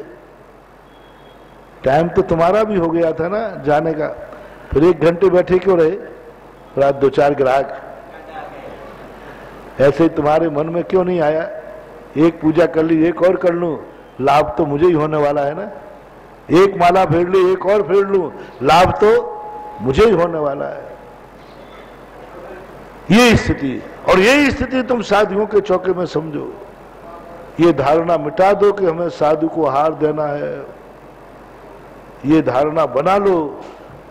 टाइम तो तुम्हारा भी हो गया था ना जाने का, फिर 1 घंटे बैठे क्यों रहे? रात 2-4 ग्राहक ऐसे ही तुम्हारे मन में क्यों नहीं आया, एक पूजा कर ली एक और कर लूं, लाभ तो मुझे ही होने वाला है ना। एक माला फेर ली एक और फेर लूं, लाभ तो मुझे ही होने वाला है। ये स्थिति, और यही स्थिति तुम साधुओं के चौके में समझो। ये धारणा मिटा दो कि हमें साधु को आहार देना है। ये धारणा बना लो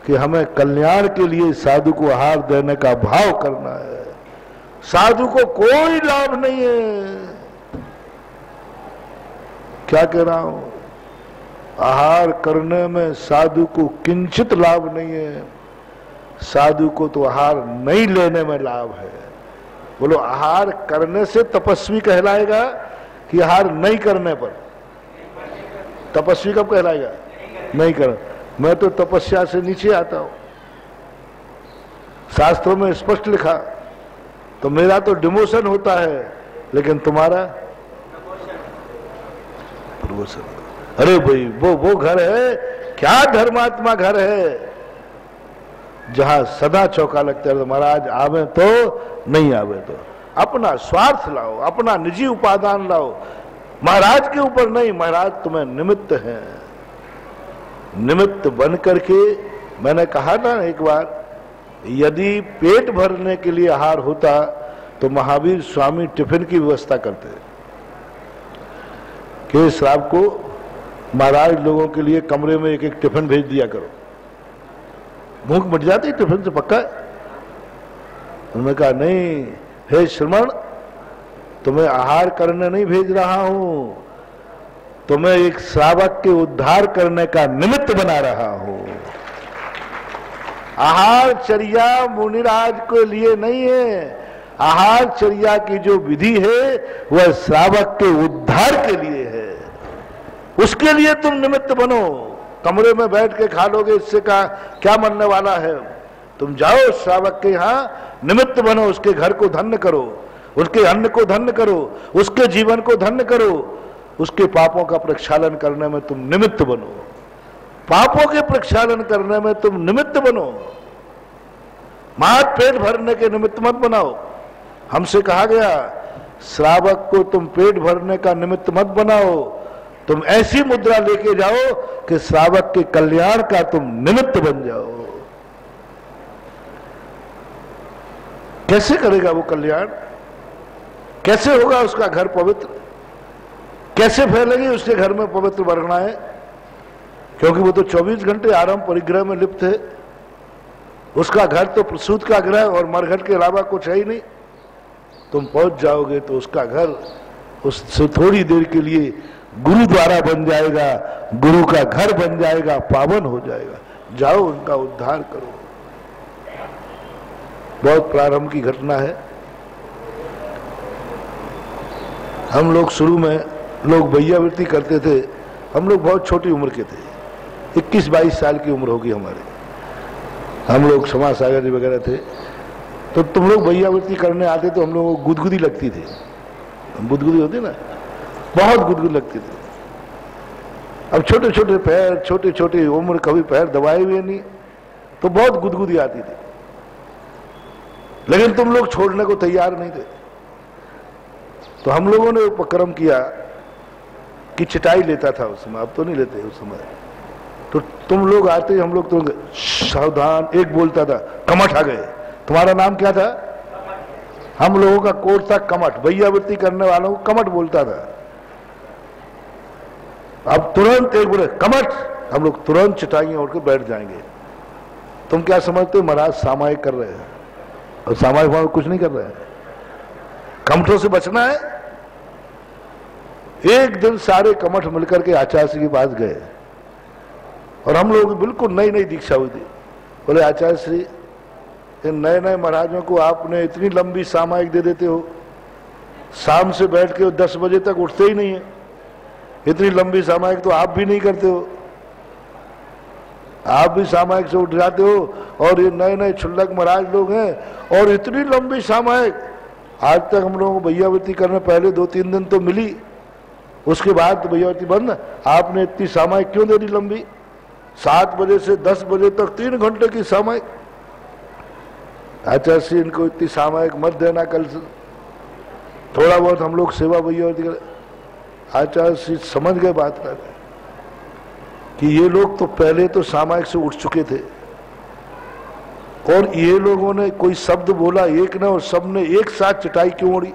कि हमें कल्याण के लिए साधु को आहार देने का भाव करना है। साधु को कोई लाभ नहीं है। क्या कह रहा हूं? आहार करने में साधु को किंचित लाभ नहीं है। साधु को तो आहार नहीं लेने में लाभ है। बोलो, आहार करने से तपस्वी कहलाएगा कि आहार नहीं करने पर? तपस्वी कब कहलाएगा? नहीं कर। मैं तो तपस्या से नीचे आता हूं। शास्त्रों में स्पष्ट लिखा, तो मेरा तो डिमोशन होता है, लेकिन तुम्हारा प्रमोशन। अरे भाई, वो घर है क्या? धर्मात्मा घर है जहां सदा चौका लगता है। महाराज आवे तो नहीं आवे तो। अपना स्वार्थ लाओ, अपना निजी उपादान लाओ, महाराज के ऊपर नहीं। महाराज तुम्हें निमित्त है। निमित्त बन करके, मैंने कहा ना एक बार, यदि पेट भरने के लिए आहार होता तो महावीर स्वामी टिफिन की व्यवस्था करते कि श्राव को महाराज लोगों के लिए कमरे में एक एक टिफिन भेज दिया करो। भूख मिट जाती टिफिन से, पक्का है। उन्होंने कहा नहीं, हे श्रमण, तुम्हें आहार करने नहीं भेज रहा हूं, तुम्हें एक श्रावक के उद्धार करने का निमित्त बना रहा हूं। आहार चर्या मुनिराज के लिए नहीं है। आहार चर्या की जो विधि है वह श्रावक के उद्धार के लिए है। उसके लिए तुम निमित्त बनो। कमरे में बैठ के खा लोगे, इससे क्या बनने वाला है? तुम जाओ श्रावक के यहाँ, निमित्त बनो, उसके घर को धन्य करो, उसके अन्न को धन्य करो, उसके जीवन को धन्य करो। उसके पापों का प्रक्षालन करने में तुम निमित्त बनो। पापों के प्रक्षालन करने में तुम निमित्त बनो। मात पेट भरने के निमित्त मत बनाओ। हमसे कहा गया, श्रावक को तुम पेट भरने का निमित्त मत बनाओ, तुम ऐसी मुद्रा लेके जाओ कि श्रावक के कल्याण का तुम निमित्त बन जाओ। कैसे करेगा वो कल्याण? कैसे होगा उसका घर पवित्र? कैसे फैलेगी उसके घर में पवित्र वर्णाएं? क्योंकि वो तो 24 घंटे आराम परिग्रह में लिप्त है। उसका घर तो प्रसूत का ग्रह और मरघट के अलावा कुछ है ही नहीं। तुम पहुंच जाओगे तो उसका घर उससे थोड़ी देर के लिए गुरुद्वारा बन जाएगा, गुरु का घर बन जाएगा, पावन हो जाएगा। जाओ, उनका उद्धार करो। बहुत प्रारंभ की घटना है। हम लोग शुरू में लोग भैयावृत्ति करते थे। हम लोग बहुत छोटी उम्र के थे, 21-22 साल की उम्र होगी हमारी। हम लोग समाज सागर जी वगैरह थे, तो तुम लोग भैयावृत्ति करने आते तो हम लोगों को गुदगुदी लगती थी। गुदगुदी होती ना, बहुत गुदगुदी लगती थी। अब छोटे छोटे पैर, छोटी छोटी उम्र, कभी पैर दबाए हुए नहीं, तो बहुत गुदगुदी आती थी। लेकिन तुम लोग छोड़ने को तैयार नहीं थे। तो हम लोगों ने उपक्रम किया कि चटाई लेता था उस समय, अब तो नहीं लेते उस समय, तो तुम लोग आते हम लोग तो सावधान, एक बोलता था कमठ आ गए। तुम्हारा नाम क्या था? हम लोगों का कोड था कमठ, भैयावृत्ति करने वालों को कमठ बोलता था। अब तुरंत एक बोले कमठ, हम लोग तुरंत चटाइयां उठ के बैठ जाएंगे। तुम क्या समझते हो महाराज सामायिक कर रहे हैं, और सामायिक भाव कुछ नहीं कर रहे हैं, कमठों से बचना है। एक दिन सारे कमठ मिलकर के आचार्य श्री के पास गए और हम लोग बिल्कुल नई नई दीक्षा हुई थी। बोले आचार्य श्री, इन नए नए महाराजों को आपने इतनी लंबी सामायिक दे देते हो, शाम से बैठ के 10 बजे तक उठते ही नहीं है, इतनी लंबी सामायिक तो आप भी नहीं करते हो, आप भी सामायिक से उठ जाते हो, और ये नए नए क्षुल्लक महाराज लोग हैं और इतनी लंबी सामायिक। आज तक हम लोगों को भैयावृत्ति करने पहले 2-3 दिन तो मिली, उसके बाद तो भैयावृत्ति बंद। आपने इतनी सामायिक क्यों दे दी लंबी? 7 बजे से 10 बजे तक 3 घंटे की सामायिक। आचार्य श्री, इनको इतनी सामायिक मत देना, कल से थोड़ा बहुत हम लोग सेवा भैयावृत्ति करें। आचार्य श्री समझ गए बात का कि ये लोग तो पहले तो सामायिक से उठ चुके थे, और ये लोगों ने कोई शब्द बोला एक ना, और सबने एक साथ चटाई क्यों ओढ़ी।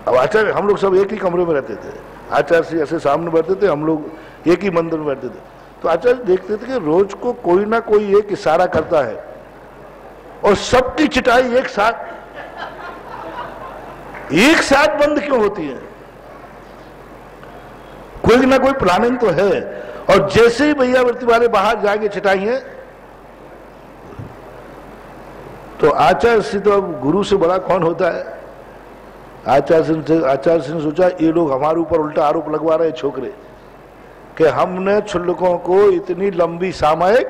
अब आचार्य, हम लोग सब एक ही कमरे में रहते थे, आचार्य श्री ऐसे सामने बैठते थे, हम लोग एक ही मंदिर में बैठते थे। तो आचार्य देखते थे कि रोज को कोई ना कोई एक इशारा करता है और सबकी चटाई एक साथ बंद क्यों होती है? कोई ना कोई प्लानिंग तो है। और जैसे ही भैयावृत्ति वाले बाहर जाएंगे चटाइयां, तो आचार्य श्री तो अब गुरु से बड़ा कौन होता है। आचार्य श्री ने सोचा ये लोग हमारे ऊपर उल्टा आरोप लगवा रहे छोकरे कि हमने क्षुल्लकों को इतनी लंबी सामायिक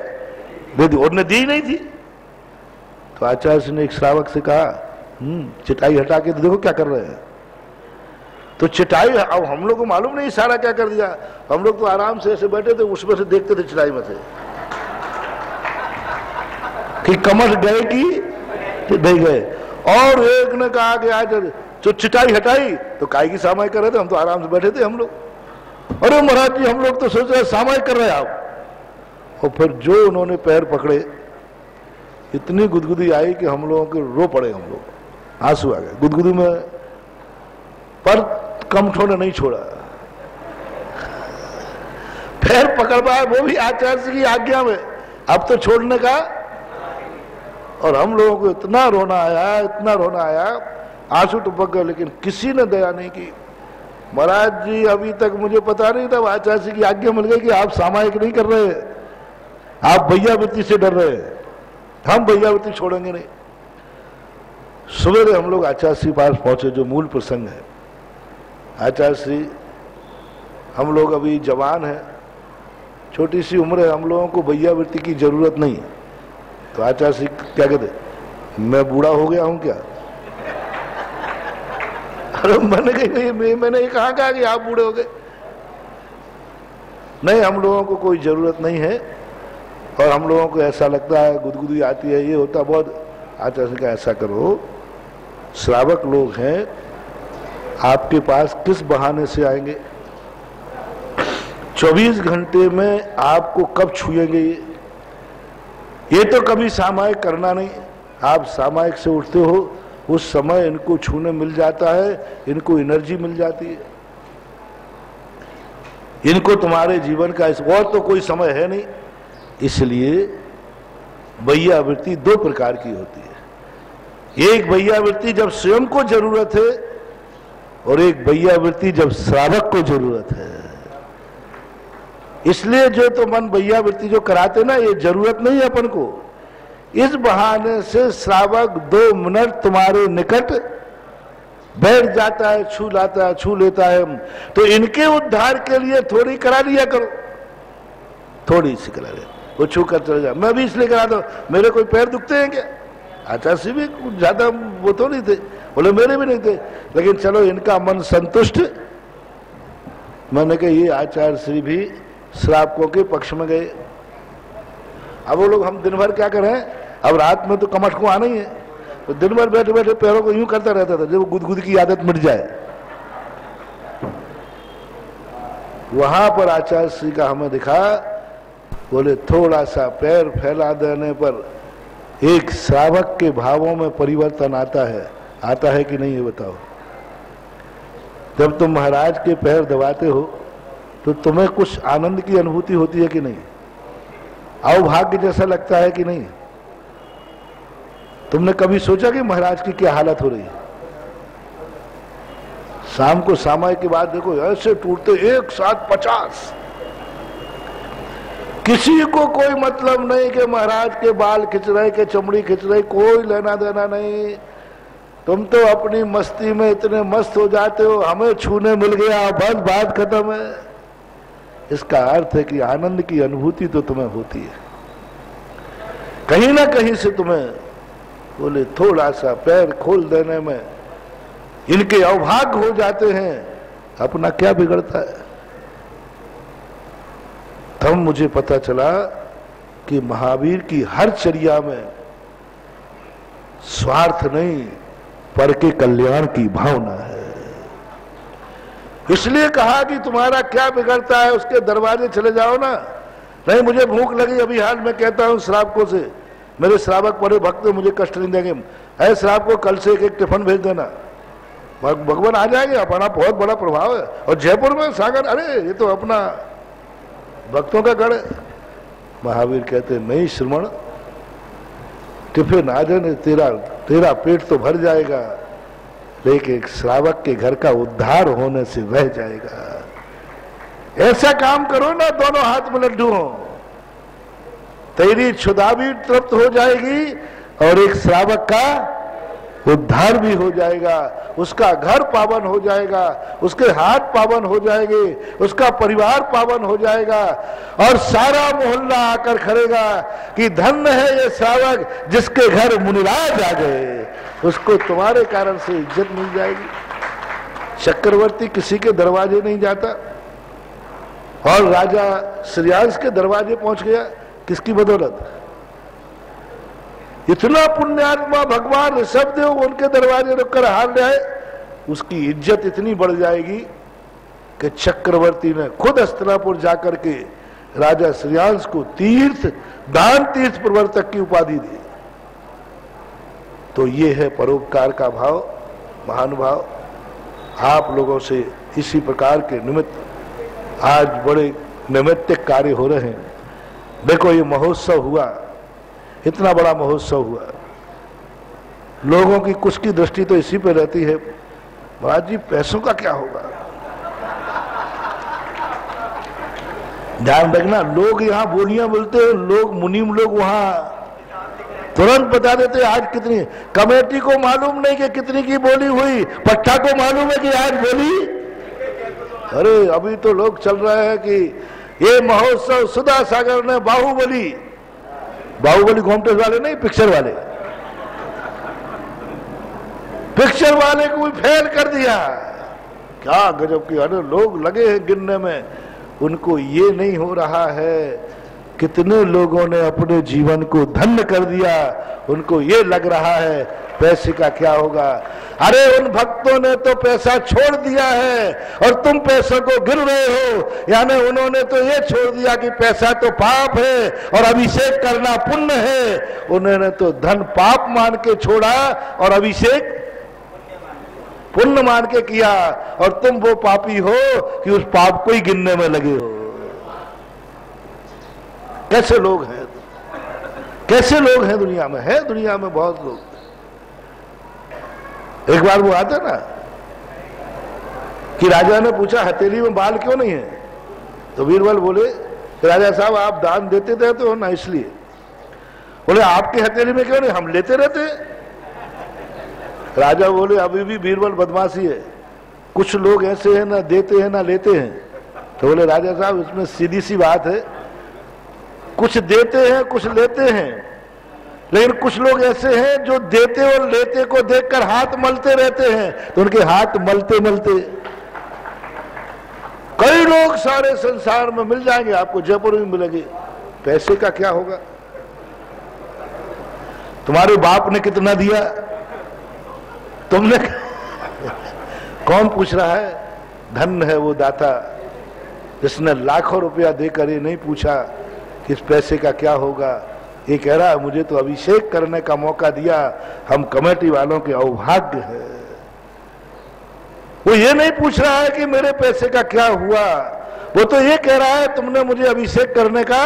दे दी, और ने दी नहीं थी। तो आचार्य श्री ने एक श्रावक से कहा, चटाई हटा के देखो क्या कर रहे हैं। तो चटाई, अब हम लोग को मालूम नहीं इशारा क्या कर दिया, हम लोग तो आराम से ऐसे बैठे थे, उसमें से देखते थे चटाई में से कि कमर गए कि नहीं गए। और एक ने कहा कि आज जो चटाई हटाई तो काय की सामायिक कर रहे थे, हम तो आराम से बैठे थे हम लोग। अरे महाराज जी, हम लोग तो सोच रहे सामायिक कर रहे हैं आप। और फिर जो उन्होंने पैर पकड़े, इतनी गुदगुदी आई कि हम लोगों के रो पड़े, हम लोग आंसू आ गए गुदगुदी में, पर कमठों ने नहीं छोड़ा, पैर पकड़ पाए, वो भी आचार्य की आज्ञा में, अब तो छोड़ने का। और हम लोगों को इतना रोना आया, इतना रोना आया, आंसू टपक गए, लेकिन किसी ने दया नहीं की। महाराज जी, अभी तक मुझे पता नहीं था, आचार्य की आज्ञा मिल गई कि आप सामायिक नहीं कर रहे, आप भैयावृत्ति से डर रहे हैं, हम भैयावृत्ति छोड़ेंगे नहीं। सवेरे हम लोग आचार्य श्री पास पहुंचे, जो मूल प्रसंग है। आचार्य श्री, हम लोग अभी जवान हैं, छोटी सी उम्र है, हम लोगों को भैयावृत्ति की जरूरत नहीं है। तो आचार्य श्री क्या कहते, मैं बूढ़ा हो गया हूं क्या? अरे मैंने कहा कि आप बूढ़े हो गए? नहीं, हम लोगों को कोई जरूरत नहीं है, और हम लोगों को ऐसा लगता है गुदगुदी आती है, ये होता बहुत। आचार्य का ऐसा करो, श्रावक लोग हैं, आपके पास किस बहाने से आएंगे? 24 घंटे में आपको कब छुएंगे? ये तो कभी सामायिक करना नहीं। आप सामायिक से उठते हो, उस समय इनको छूने मिल जाता है, इनको एनर्जी मिल जाती है, इनको तुम्हारे जीवन का और तो कोई समय है नहीं। इसलिए भैयावृत्ति 2 प्रकार की होती है। एक भैयावृत्ति जब स्वयं को जरूरत है, और एक भैयावृत्ति जब श्रावक को जरूरत है। इसलिए जो तो मन भैयावृत्ति जो कराते ना, ये जरूरत नहीं है अपन को। इस बहाने से श्रावक 2 मिनट तुम्हारे निकट बैठ जाता है, छू लेता है, तो इनके उद्धार के लिए थोड़ी करा लिया करो, थोड़ी सी करा लिया, वो छू कर चले जाए। मैं भी इसलिए कराता हूं, मेरे कोई पैर दुखते हैं क्या? आचार्य भी कुछ ज्यादा वो तो नहीं थे, बोले मेरे भी नहीं थे, लेकिन चलो इनका मन संतुष्ट। मैंने कहा ये आचार्य श्री भी श्रावकों के पक्ष में गए। अब वो लोग, हम दिन भर क्या करें, अब रात में तो कमठ को आना ही है, तो दिन भर बैठे बैठे पैरों को यूं करता रहता था, जब गुदगुदी की आदत मिट जाए। वहां पर आचार्य श्री का हमें दिखा, बोले थोड़ा सा पैर फैला देने पर एक श्रावक के भावों में परिवर्तन आता है कि नहीं, ये बताओ। जब तुम महाराज के पैर दबाते हो तो तुम्हें कुछ आनंद की अनुभूति होती है कि नहीं, अवभाग्य जैसा लगता है कि नहीं। तुमने कभी सोचा कि महाराज की क्या हालत हो रही है? शाम को सामाई के बाद देखो ऐसे टूटते एक साथ 50। किसी को कोई मतलब नहीं कि महाराज के बाल खिंच रहे के चमड़ी खिंच रही, कोई लेना देना नहीं। तुम तो अपनी मस्ती में इतने मस्त हो जाते हो, हमें छूने मिल गया बस बात खत्म है। इसका अर्थ है कि आनंद की अनुभूति तो तुम्हें होती है, कहीं ना कहीं से तुम्हें बोले थोड़ा सा पैर खोल देने में इनके अवभाग्य हो जाते हैं, अपना क्या बिगड़ता है। तब मुझे पता चला कि महावीर की हर चर्या में स्वार्थ नहीं पर के कल्याण की भावना है। इसलिए कहा कि तुम्हारा क्या बिगड़ता है, उसके दरवाजे चले जाओ ना। नहीं मुझे भूख लगी, अभी हाल मैं कहता हूं श्रावकों से, मेरे श्रावक बड़े भक्त मुझे कष्ट नहीं देंगे, ऐ श्रावक को कल से एक टिफिन भेज देना, भगवान आ जाएंगे। अपना बहुत बड़ा प्रभाव है। और जयपुर में सागर, अरे ये तो अपना भक्तों का गढ़ है। महावीर कहते नहीं श्रमण, टिफिन आ जाने तेरा पेट तो भर जाएगा, लेकिन एक श्रावक के घर का उद्धार होने से रह जाएगा। ऐसा काम करो ना, दोनों हाथ में लड्डू हो, तेरी क्षुधा भी तृप्त हो जाएगी और एक श्रावक का उद्धार भी हो जाएगा, उसका घर पावन हो जाएगा, उसके हाथ पावन हो जाएंगे, उसका परिवार पावन हो जाएगा और सारा मोहल्ला आकर खड़ेगा कि धन्य है ये श्रावक जिसके घर मुनिराज आ गए, उसको तुम्हारे कारण से इज्जत मिल जाएगी। चक्रवर्ती किसी के दरवाजे नहीं जाता और राजा श्रेयांश के दरवाजे पहुंच गया, किसकी बदौलत? इतना पुण्यात्मा भगवान ऋषभदेव उनके दरवाजे रुककर हार जाए, उसकी इज्जत इतनी बढ़ जाएगी कि चक्रवर्ती ने खुद हस्तिनापुर जाकर के राजा श्रेयांश को दान तीर्थ प्रवर्तक की उपाधि दी। तो ये है परोपकार का भाव, महान भाव। आप लोगों से इसी प्रकार के निमित्त आज बड़े नैमित्तिक कार्य हो रहे हैं। देखो ये महोत्सव हुआ, इतना बड़ा महोत्सव हुआ, लोगों की कुछ की दृष्टि तो इसी पे रहती है, महाराज जी पैसों का क्या होगा। ध्यान रखना, लोग यहाँ बोलियां बोलते हैं, लोग मुनीम लोग वहां तुरंत बता देते आज कितनी। कमेटी को मालूम नहीं कि कितनी की बोली हुई, पट्टा को मालूम है कि आज बोली। अरे अभी तो लोग चल रहे हैं कि ये महोत्सव सुधा सागर ने बाहुबली घोमटेस वाले नहीं, पिक्चर वाले को भी फेल कर दिया। क्या गजब की, अरे लोग लगे हैं गिनने में, उनको ये नहीं हो रहा है कितने लोगों ने अपने जीवन को धन्य कर दिया, उनको ये लग रहा है पैसे का क्या होगा। अरे उन भक्तों ने तो पैसा छोड़ दिया है और तुम पैसों को गिर रहे हो, यानी उन्होंने तो ये छोड़ दिया कि पैसा तो पाप है और अभिषेक करना पुण्य है। उन्होंने तो धन पाप मान के छोड़ा और अभिषेक पुण्य मान के किया, और तुम वो पापी हो कि उस पाप को ही गिनने में लगे हो। कैसे लोग हैं, कैसे लोग हैं दुनिया में, है दुनिया में बहुत लोग। एक बार वो आता ना कि राजा ने पूछा हथेली में बाल क्यों नहीं है, तो बीरबल बोले राजा साहब आप दान देते रहते हो ना इसलिए। बोले आपकी हथेली में क्यों नहीं, हम लेते रहते। राजा बोले अभी भी बीरबल बदमाशी है, कुछ लोग ऐसे हैं ना देते हैं ना लेते हैं। तो बोले राजा साहब इसमें सीधी सी बात है, कुछ देते हैं कुछ लेते हैं, लेकिन कुछ लोग ऐसे हैं जो देते और लेते को देखकर हाथ मलते रहते हैं, तो उनके हाथ मलते मलते कई लोग सारे संसार में मिल जाएंगे, आपको जयपुर में मिलेंगे। पैसे का क्या होगा? तुम्हारे बाप ने कितना दिया, तुमने कौन पूछ रहा है? धन्य है वो दाता जिसने लाखों रुपया देकर ये नहीं पूछा कि इस पैसे का क्या होगा। ये कह रहा है मुझे तो अभिषेक करने का मौका दिया, हम कमेटी वालों के अभाग्य है। वो ये नहीं पूछ रहा है कि मेरे पैसे का क्या हुआ, वो तो ये कह रहा है तुमने मुझे अभिषेक करने का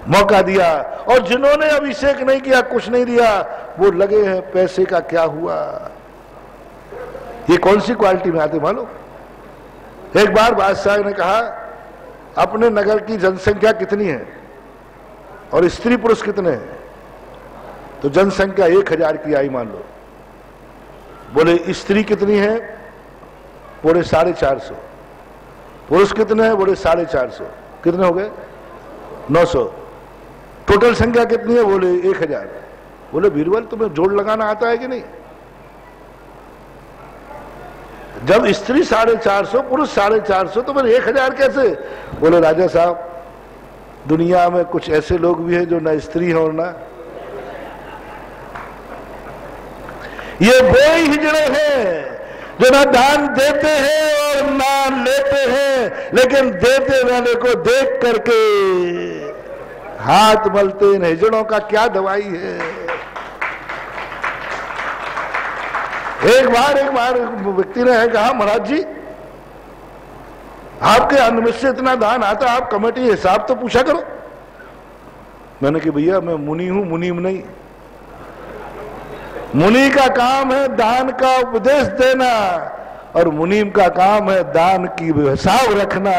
मौका दिया, और जिन्होंने अभिषेक नहीं किया, कुछ नहीं दिया, वो लगे हैं पैसे का क्या हुआ। ये कौन सी क्वालिटी में आते मालूम? एक बार बादशाह ने कहा अपने नगर की जनसंख्या कितनी है और स्त्री पुरुष कितने हैं? तो जनसंख्या 1000 की आई मान लो। बोले स्त्री कितनी है? बोले 450। पुरुष कितने हैं? बोले 450। कितने हो गए? 900। टोटल संख्या कितनी है? बोले 1000। बोले बीरबल तुम्हें जोड़ लगाना आता है कि नहीं? जब स्त्री 450 पुरुष 450 तो फिर 1000 कैसे? बोले राजा साहब दुनिया में कुछ ऐसे लोग भी हैं जो ना स्त्री हैं और ना ये वो हिजड़े हैं जो ना दान देते हैं और ना लेते हैं, लेकिन देते वाले को देख करके हाथ मलते। इन हिजड़ों का क्या दवाई है? एक बार व्यक्ति ने कहा महाराज जी आपके अन्न में से इतना दान आता, आप कमेटी हिसाब तो पूछा करो। मैंने कहा भैया मैं मुनि हूं, मुनीम नहीं। मुनि का काम है दान का उपदेश देना और मुनीम का काम है दान की हिसाब रखना।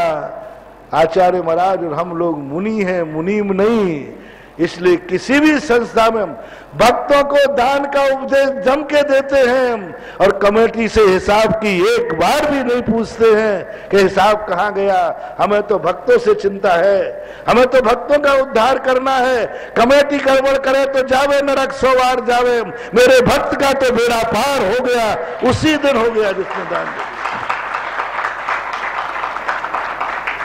आचार्य महाराज और हम लोग मुनि हैं, मुनीम नहीं। इसलिए किसी भी संस्था में भक्तों को दान का उपदेश जम के देते हैं और कमेटी से हिसाब की एक बार भी नहीं पूछते हैं कि हिसाब कहां गया। हमें तो भक्तों से चिंता है, हमें तो भक्तों का उद्धार करना है। कमेटी गड़बड़ करे तो जावे नरक 100 बार जावे, मेरे भक्त का तो बेड़ा पार हो गया उसी दिन हो गया जिसने दान दिया।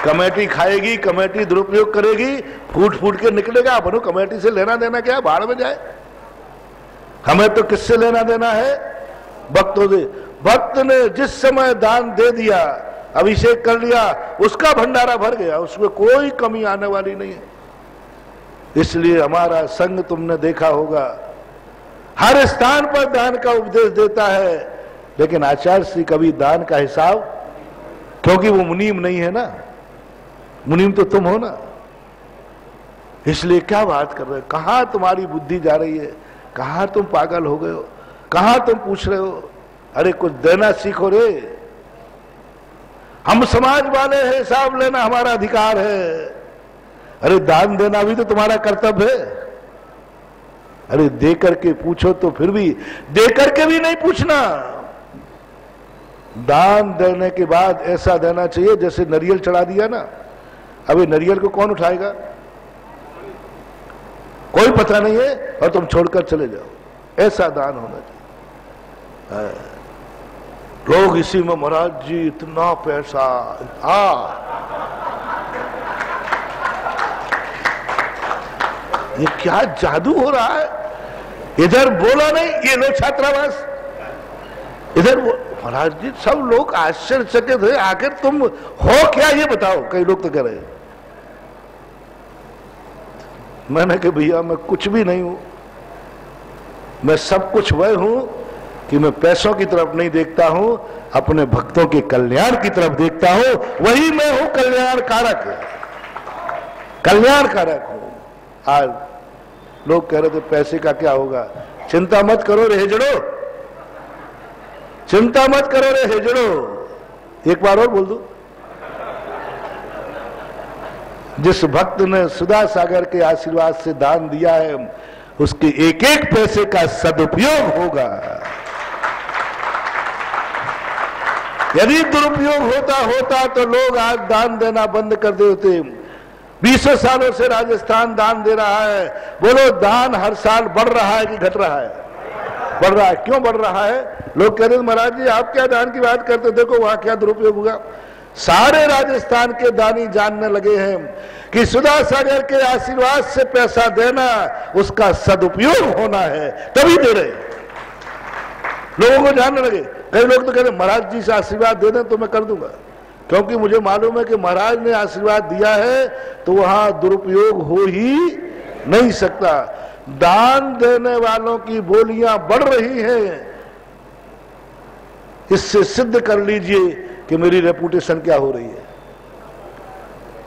कमेटी खाएगी, कमेटी दुरुपयोग करेगी, फूट फूट के निकलेगा। अपनों कमेटी से लेना देना क्या है? बाहर में जाए। हमें तो किससे लेना देना है? भक्तों से। भक्त ने जिस समय दान दे दिया, अभिषेक कर लिया, उसका भंडारा भर गया, उसमें कोई कमी आने वाली नहीं है। इसलिए हमारा संघ तुमने देखा होगा हर स्थान पर दान का उपदेश देता है, लेकिन आचार्य श्री कभी दान का हिसाब, क्योंकि वो मुनीम नहीं है ना, मुनीम तो तुम हो ना। इसलिए क्या बात कर रहे हो? कहां तुम्हारी बुद्धि जा रही है? कहां तुम पागल हो गए हो? कहां तुम पूछ रहे हो? अरे कुछ देना सीखो रे। हम समाज वाले हैं, हिसाब लेना हमारा अधिकार है। अरे दान देना भी तो तुम्हारा कर्तव्य है। अरे दे करके पूछो तो फिर भी दे करके भी नहीं पूछना। दान देने के बाद ऐसा देना चाहिए जैसे नारियल चढ़ा दिया ना, अभी नारियल को कौन उठाएगा? कोई पता नहीं है और तुम छोड़कर चले जाओ। ऐसा दान होना चाहिए। लोग इसी में महाराज जी इतना पैसा, ये क्या जादू हो रहा है? इधर बोला नहीं, ये लो छात्रावास, इधर महाराज जी सब लोग आश्चर्यचकित है। आखिर तुम हो क्या ये बताओ? कई लोग तो कह रहे हैं। मैंने कहा भैया मैं कुछ भी नहीं हूं, मैं सब कुछ वह हूं कि मैं पैसों की तरफ नहीं देखता हूं, अपने भक्तों के कल्याण की तरफ देखता हूं। वही मैं हूं कल्याण कारक, कल्याण कारक हूं। आज लोग कह रहे थे पैसे का क्या होगा? चिंता मत करो रे हिजड़ो, चिंता मत करो रे हिजड़ो। एक बार और बोल दो। जिस भक्त ने सुधा सागर के आशीर्वाद से दान दिया है, उसके एक एक पैसे का सदुपयोग होगा। यदि दुरुपयोग होता तो लोग आज दान देना बंद कर देते। 20 सालों से राजस्थान दान दे रहा है। बोलो दान हर साल बढ़ रहा है कि घट रहा है? बढ़ रहा है। क्यों बढ़ रहा है? लोग कह रहे महाराज जी आप क्या दान की बात करते, देखो वहां क्या दुरुपयोग हुआ। सारे राजस्थान के दानी जानने लगे हैं कि सुधा सागर के आशीर्वाद से पैसा देना उसका सदुपयोग होना है, तभी दे रहे। लोगों को जानने लगे। कई लोग तो कह रहे महाराज जी से आशीर्वाद दे दें तो मैं कर दूंगा। क्योंकि मुझे मालूम है कि महाराज ने आशीर्वाद दिया है तो वहां दुरुपयोग हो ही नहीं सकता। दान देने वालों की बोलियां बढ़ रही हैं, इससे सिद्ध कर लीजिए कि मेरी रेपुटेशन क्या हो रही है।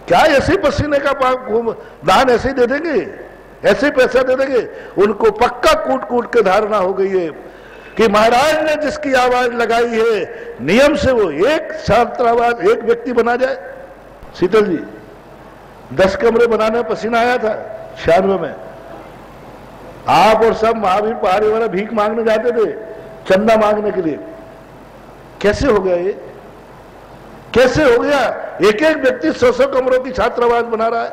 क्या ऐसे पसीने का दान ऐसे ही दे देंगे, ऐसे ही पैसा दे देंगे? उनको पक्का कूट कूट के धारणा हो गई है कि महाराज ने जिसकी आवाज लगाई है नियम से वो एक छात्रावास एक व्यक्ति बना जाए। शीतल जी 10 कमरे बनाने में पसीना आया था 96 में। आप और सब महावीर पहाड़ी वाला भीख मांगने जाते थे चंदा मांगने के लिए। कैसे हो गया ये? कैसे हो गया? एक एक व्यक्ति 100-100 कमरों की छात्रावास बना रहा है।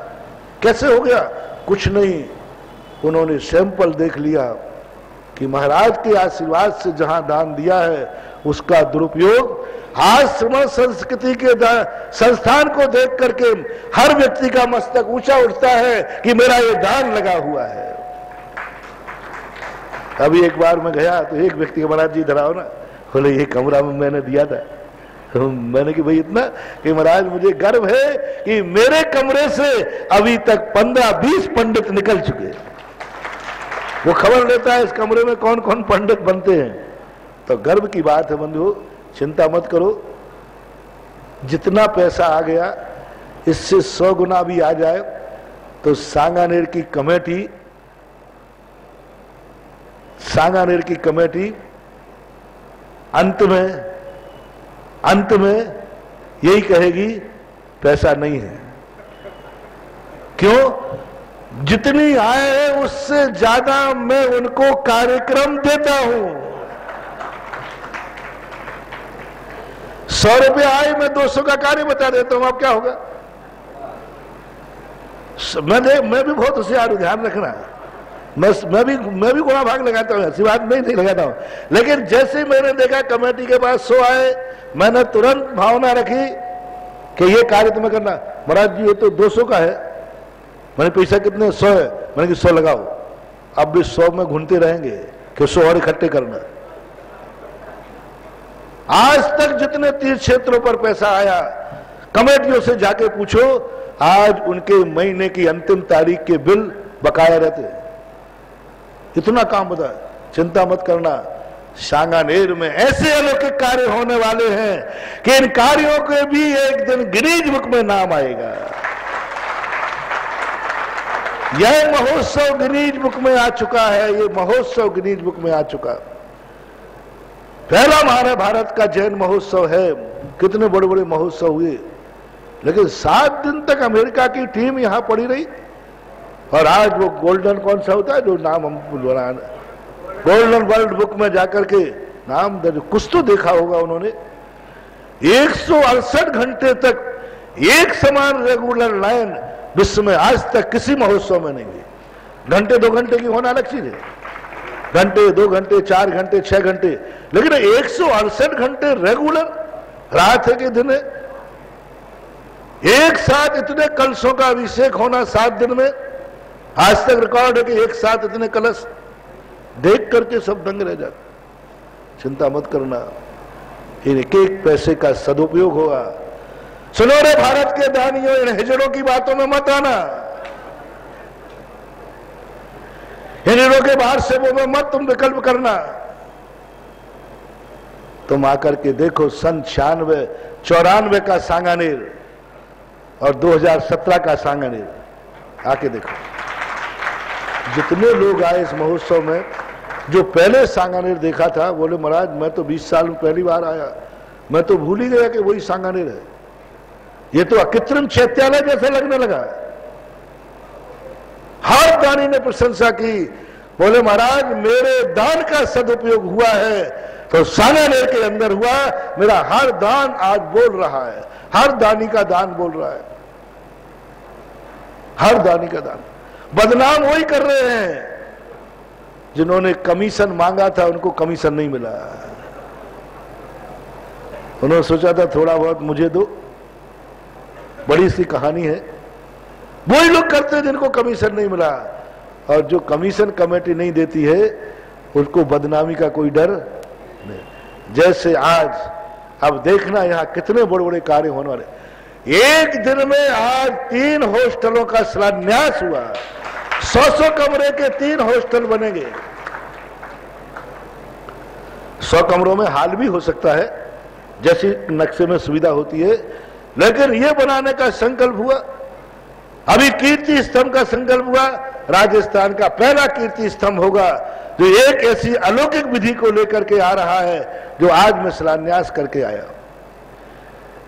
कैसे हो गया? कुछ नहीं, उन्होंने सैंपल देख लिया कि महाराज के आशीर्वाद से जहां दान दिया है उसका दुरुपयोग आश्रम संस्कृति के संस्थान को देख करके हर व्यक्ति का मस्तक ऊंचा उठता है कि मेरा ये दान लगा हुआ है। अभी एक बार मैं गया तो एक व्यक्ति का महाराज जी इधर आओ ना, बोले ये कमरा में मैंने दिया था। तो मैंने कि भाई इतना कि महाराज मुझे गर्व है कि मेरे कमरे से अभी तक 15-20 पंडित निकल चुके। वो खबर लेता है इस कमरे में कौन कौन पंडित बनते हैं। तो गर्व की बात है बंधु, चिंता मत करो। जितना पैसा आ गया इससे 100 गुना भी आ जाए तो सांगानेर की कमेटी अंत में यही कहेगी पैसा नहीं है। क्यों? जितनी आय है उससे ज्यादा मैं उनको कार्यक्रम देता हूं। 100 रुपये आए मैं 200 का कार्य बता देता हूं। अब क्या होगा? मैं भी बहुत होशियार हूं, ध्यान रखना। मैं भी गुणा भाग लगाता हूं, ऐसी बात नहीं लगाता हूं। लेकिन जैसे मैंने देखा कमेटी के पास 100 आए, मैंने तुरंत भावना रखी कि ये कार्य तुम्हें करना। महाराज जी ये तो 200 का है। मैंने पैसा कितने? 100 है। मैंने कि 100 लगाओ। अब भी 100 में घूमते रहेंगे कि 100 और इकट्ठे करना। आज तक जितने तीर्थ क्षेत्रों पर पैसा आया कमेटियों से जाके पूछो, आज उनके महीने की अंतिम तारीख के बिल बकाया रहते। इतना काम बता। चिंता मत करना, सांगानेर में ऐसे अलौकिक कार्य होने वाले हैं कि इन कार्यों के भी एक दिन गिनीज बुक में नाम आएगा। यह महोत्सव गिनीज बुक में आ चुका है। ये महोत्सव गिनीज बुक में आ चुका। पहला हमारे भारत का जैन महोत्सव है। कितने बड़े बड़े महोत्सव हुए, लेकिन 7 दिन तक अमेरिका की टीम यहां पड़ी रही। और आज वो गोल्डन कौन सा होता है जो नाम हम गोल्डन वर्ल्ड बुक में जाकर के नाम दर्ज, कुछ तो देखा होगा उन्होंने। 168 घंटे तक एक समान रेगुलर लाइन विश्व में आज तक किसी महोत्सव में नहीं हुई। घंटे 2 घंटे की होना अलग चीज है, घंटे 2 घंटे 4 घंटे 6 घंटे, लेकिन 168 घंटे रेगुलर रात है कि दिन है। एक साथ इतने कलशों का अभिषेक होना 7 दिन में, आज तक रिकॉर्ड है कि एक साथ इतने कलश देख करके सब दंग रह जाते। चिंता मत करना, एक एक पैसे का सदुपयोग होगा। सुनो रे भारत के दानियों, इन हिजड़ों की बातों में मत आना। हिजड़ों के बाहर से वो में मत तुम विकल्प करना। तुम आकर के देखो सन 96-94 का सांगानेर और 2017 का सांगानेर, आके देखो। जितने लोग आए इस महोत्सव में, जो पहले सांगानेर देखा था बोले महाराज मैं तो 20 साल में पहली बार आया, मैं तो भूल ही गया कि वही सांगानेर है। ये तो अकृत्रिम चैत्यालय जैसे लगने लगा। हर दानी ने प्रशंसा की, बोले महाराज मेरे दान का सदुपयोग हुआ है तो सांगानेर के अंदर हुआ। मेरा हर दान आज बोल रहा है, हर दानी का दान बोल रहा है, हर दानी का दान। बदनाम वही कर रहे हैं जिन्होंने कमीशन मांगा था, उनको कमीशन नहीं मिला। उन्होंने सोचा था थोड़ा बहुत मुझे दो, बड़ी सी कहानी है। वही लोग करते हैं जिनको कमीशन नहीं मिला, और जो कमीशन कमेटी नहीं देती है उसको बदनामी का कोई डर नहीं। जैसे आज अब देखना यहाँ कितने बड़े बड़े कार्य होने वाले। एक दिन में आज 3 हॉस्टलों का शिलान्यास हुआ। 100 कमरे के 3 हॉस्टल बनेंगे। 100 कमरों में हाल भी हो सकता है, जैसी नक्शे में सुविधा होती है, लेकिन यह बनाने का संकल्प हुआ। अभी कीर्ति स्तंभ का संकल्प हुआ। राजस्थान का पहला कीर्ति स्तंभ होगा जो एक ऐसी अलौकिक विधि को लेकर के आ रहा है जो आज मैं शिलान्यास करके आया।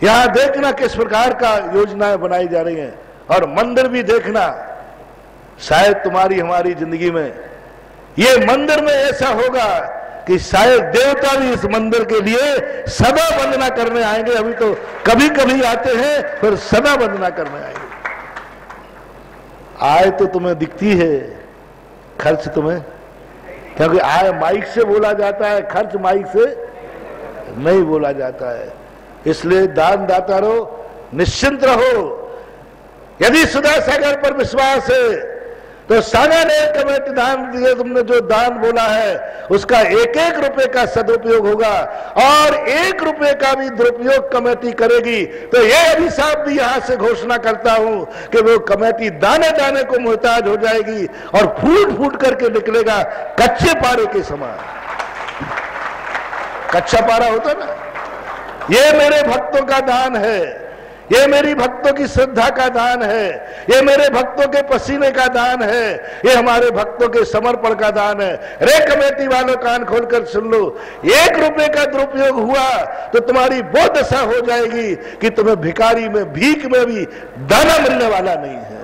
यहां देखना किस प्रकार का योजनाएं बनाई जा रही हैं, और मंदिर भी देखना। शायद तुम्हारी हमारी जिंदगी में ये मंदिर में ऐसा होगा कि शायद देवता भी इस मंदिर के लिए सदा वंदना करने आएंगे। अभी तो कभी कभी आते हैं, फिर सदा वंदना करने आएंगे। आय तो तुम्हें दिखती है, खर्च तुम्हें, क्योंकि आय माइक से बोला जाता है, खर्च माइक से नहीं बोला जाता है। इसलिए दान दाता रहो, निश्चिंत रहो। यदि सुधा सागर पर विश्वास है तो सांगानेर कमेटी दान दिए, तुमने जो दान बोला है उसका 1-1 रुपए का सदुपयोग होगा, और 1 रुपए का भी दुरुपयोग कमेटी करेगी तो ये अभिशाप भी यहां से घोषणा करता हूं कि वो कमेटी दाने दाने को मोहताज हो जाएगी और फूट फूट करके निकलेगा कच्चे पारे के समान। कच्चा पारा होता ना, ये मेरे भक्तों का दान है, ये मेरी भक्तों की श्रद्धा का दान है, ये मेरे भक्तों के पसीने का दान है, ये हमारे भक्तों के समर्पण का दान है। रे कमेटी वालों कान खोलकर सुन लो, 1 रुपए का दुरुपयोग हुआ तो तुम्हारी वो दशा हो जाएगी कि तुम्हें भिखारी में, भीख में भी दाना मिलने वाला नहीं है।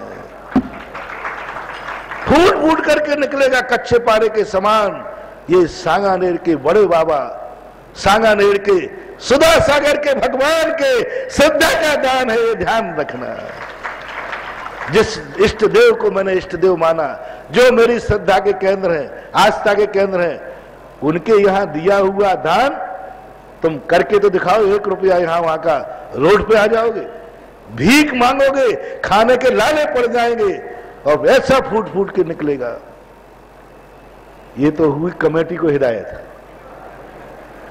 फूट फूट करके निकलेगा कच्चे पारे के समान। ये सांगानेर के बड़े बाबा, सांगानेर के सुधा सागर के भगवान के श्रद्धा का दान है, ये ध्यान रखना। जिस इष्ट देव को मैंने इष्ट देव माना, जो मेरी श्रद्धा के केंद्र हैं, आस्था के केंद्र हैं, उनके यहां दिया हुआ दान तुम करके तो दिखाओ। 1 रुपया यहां वहां का, रोड पे आ जाओगे, भीख मांगोगे, खाने के लाले पड़ जाएंगे और वैसा फूट फूट के निकलेगा। ये तो हुई कमेटी को हिदायत।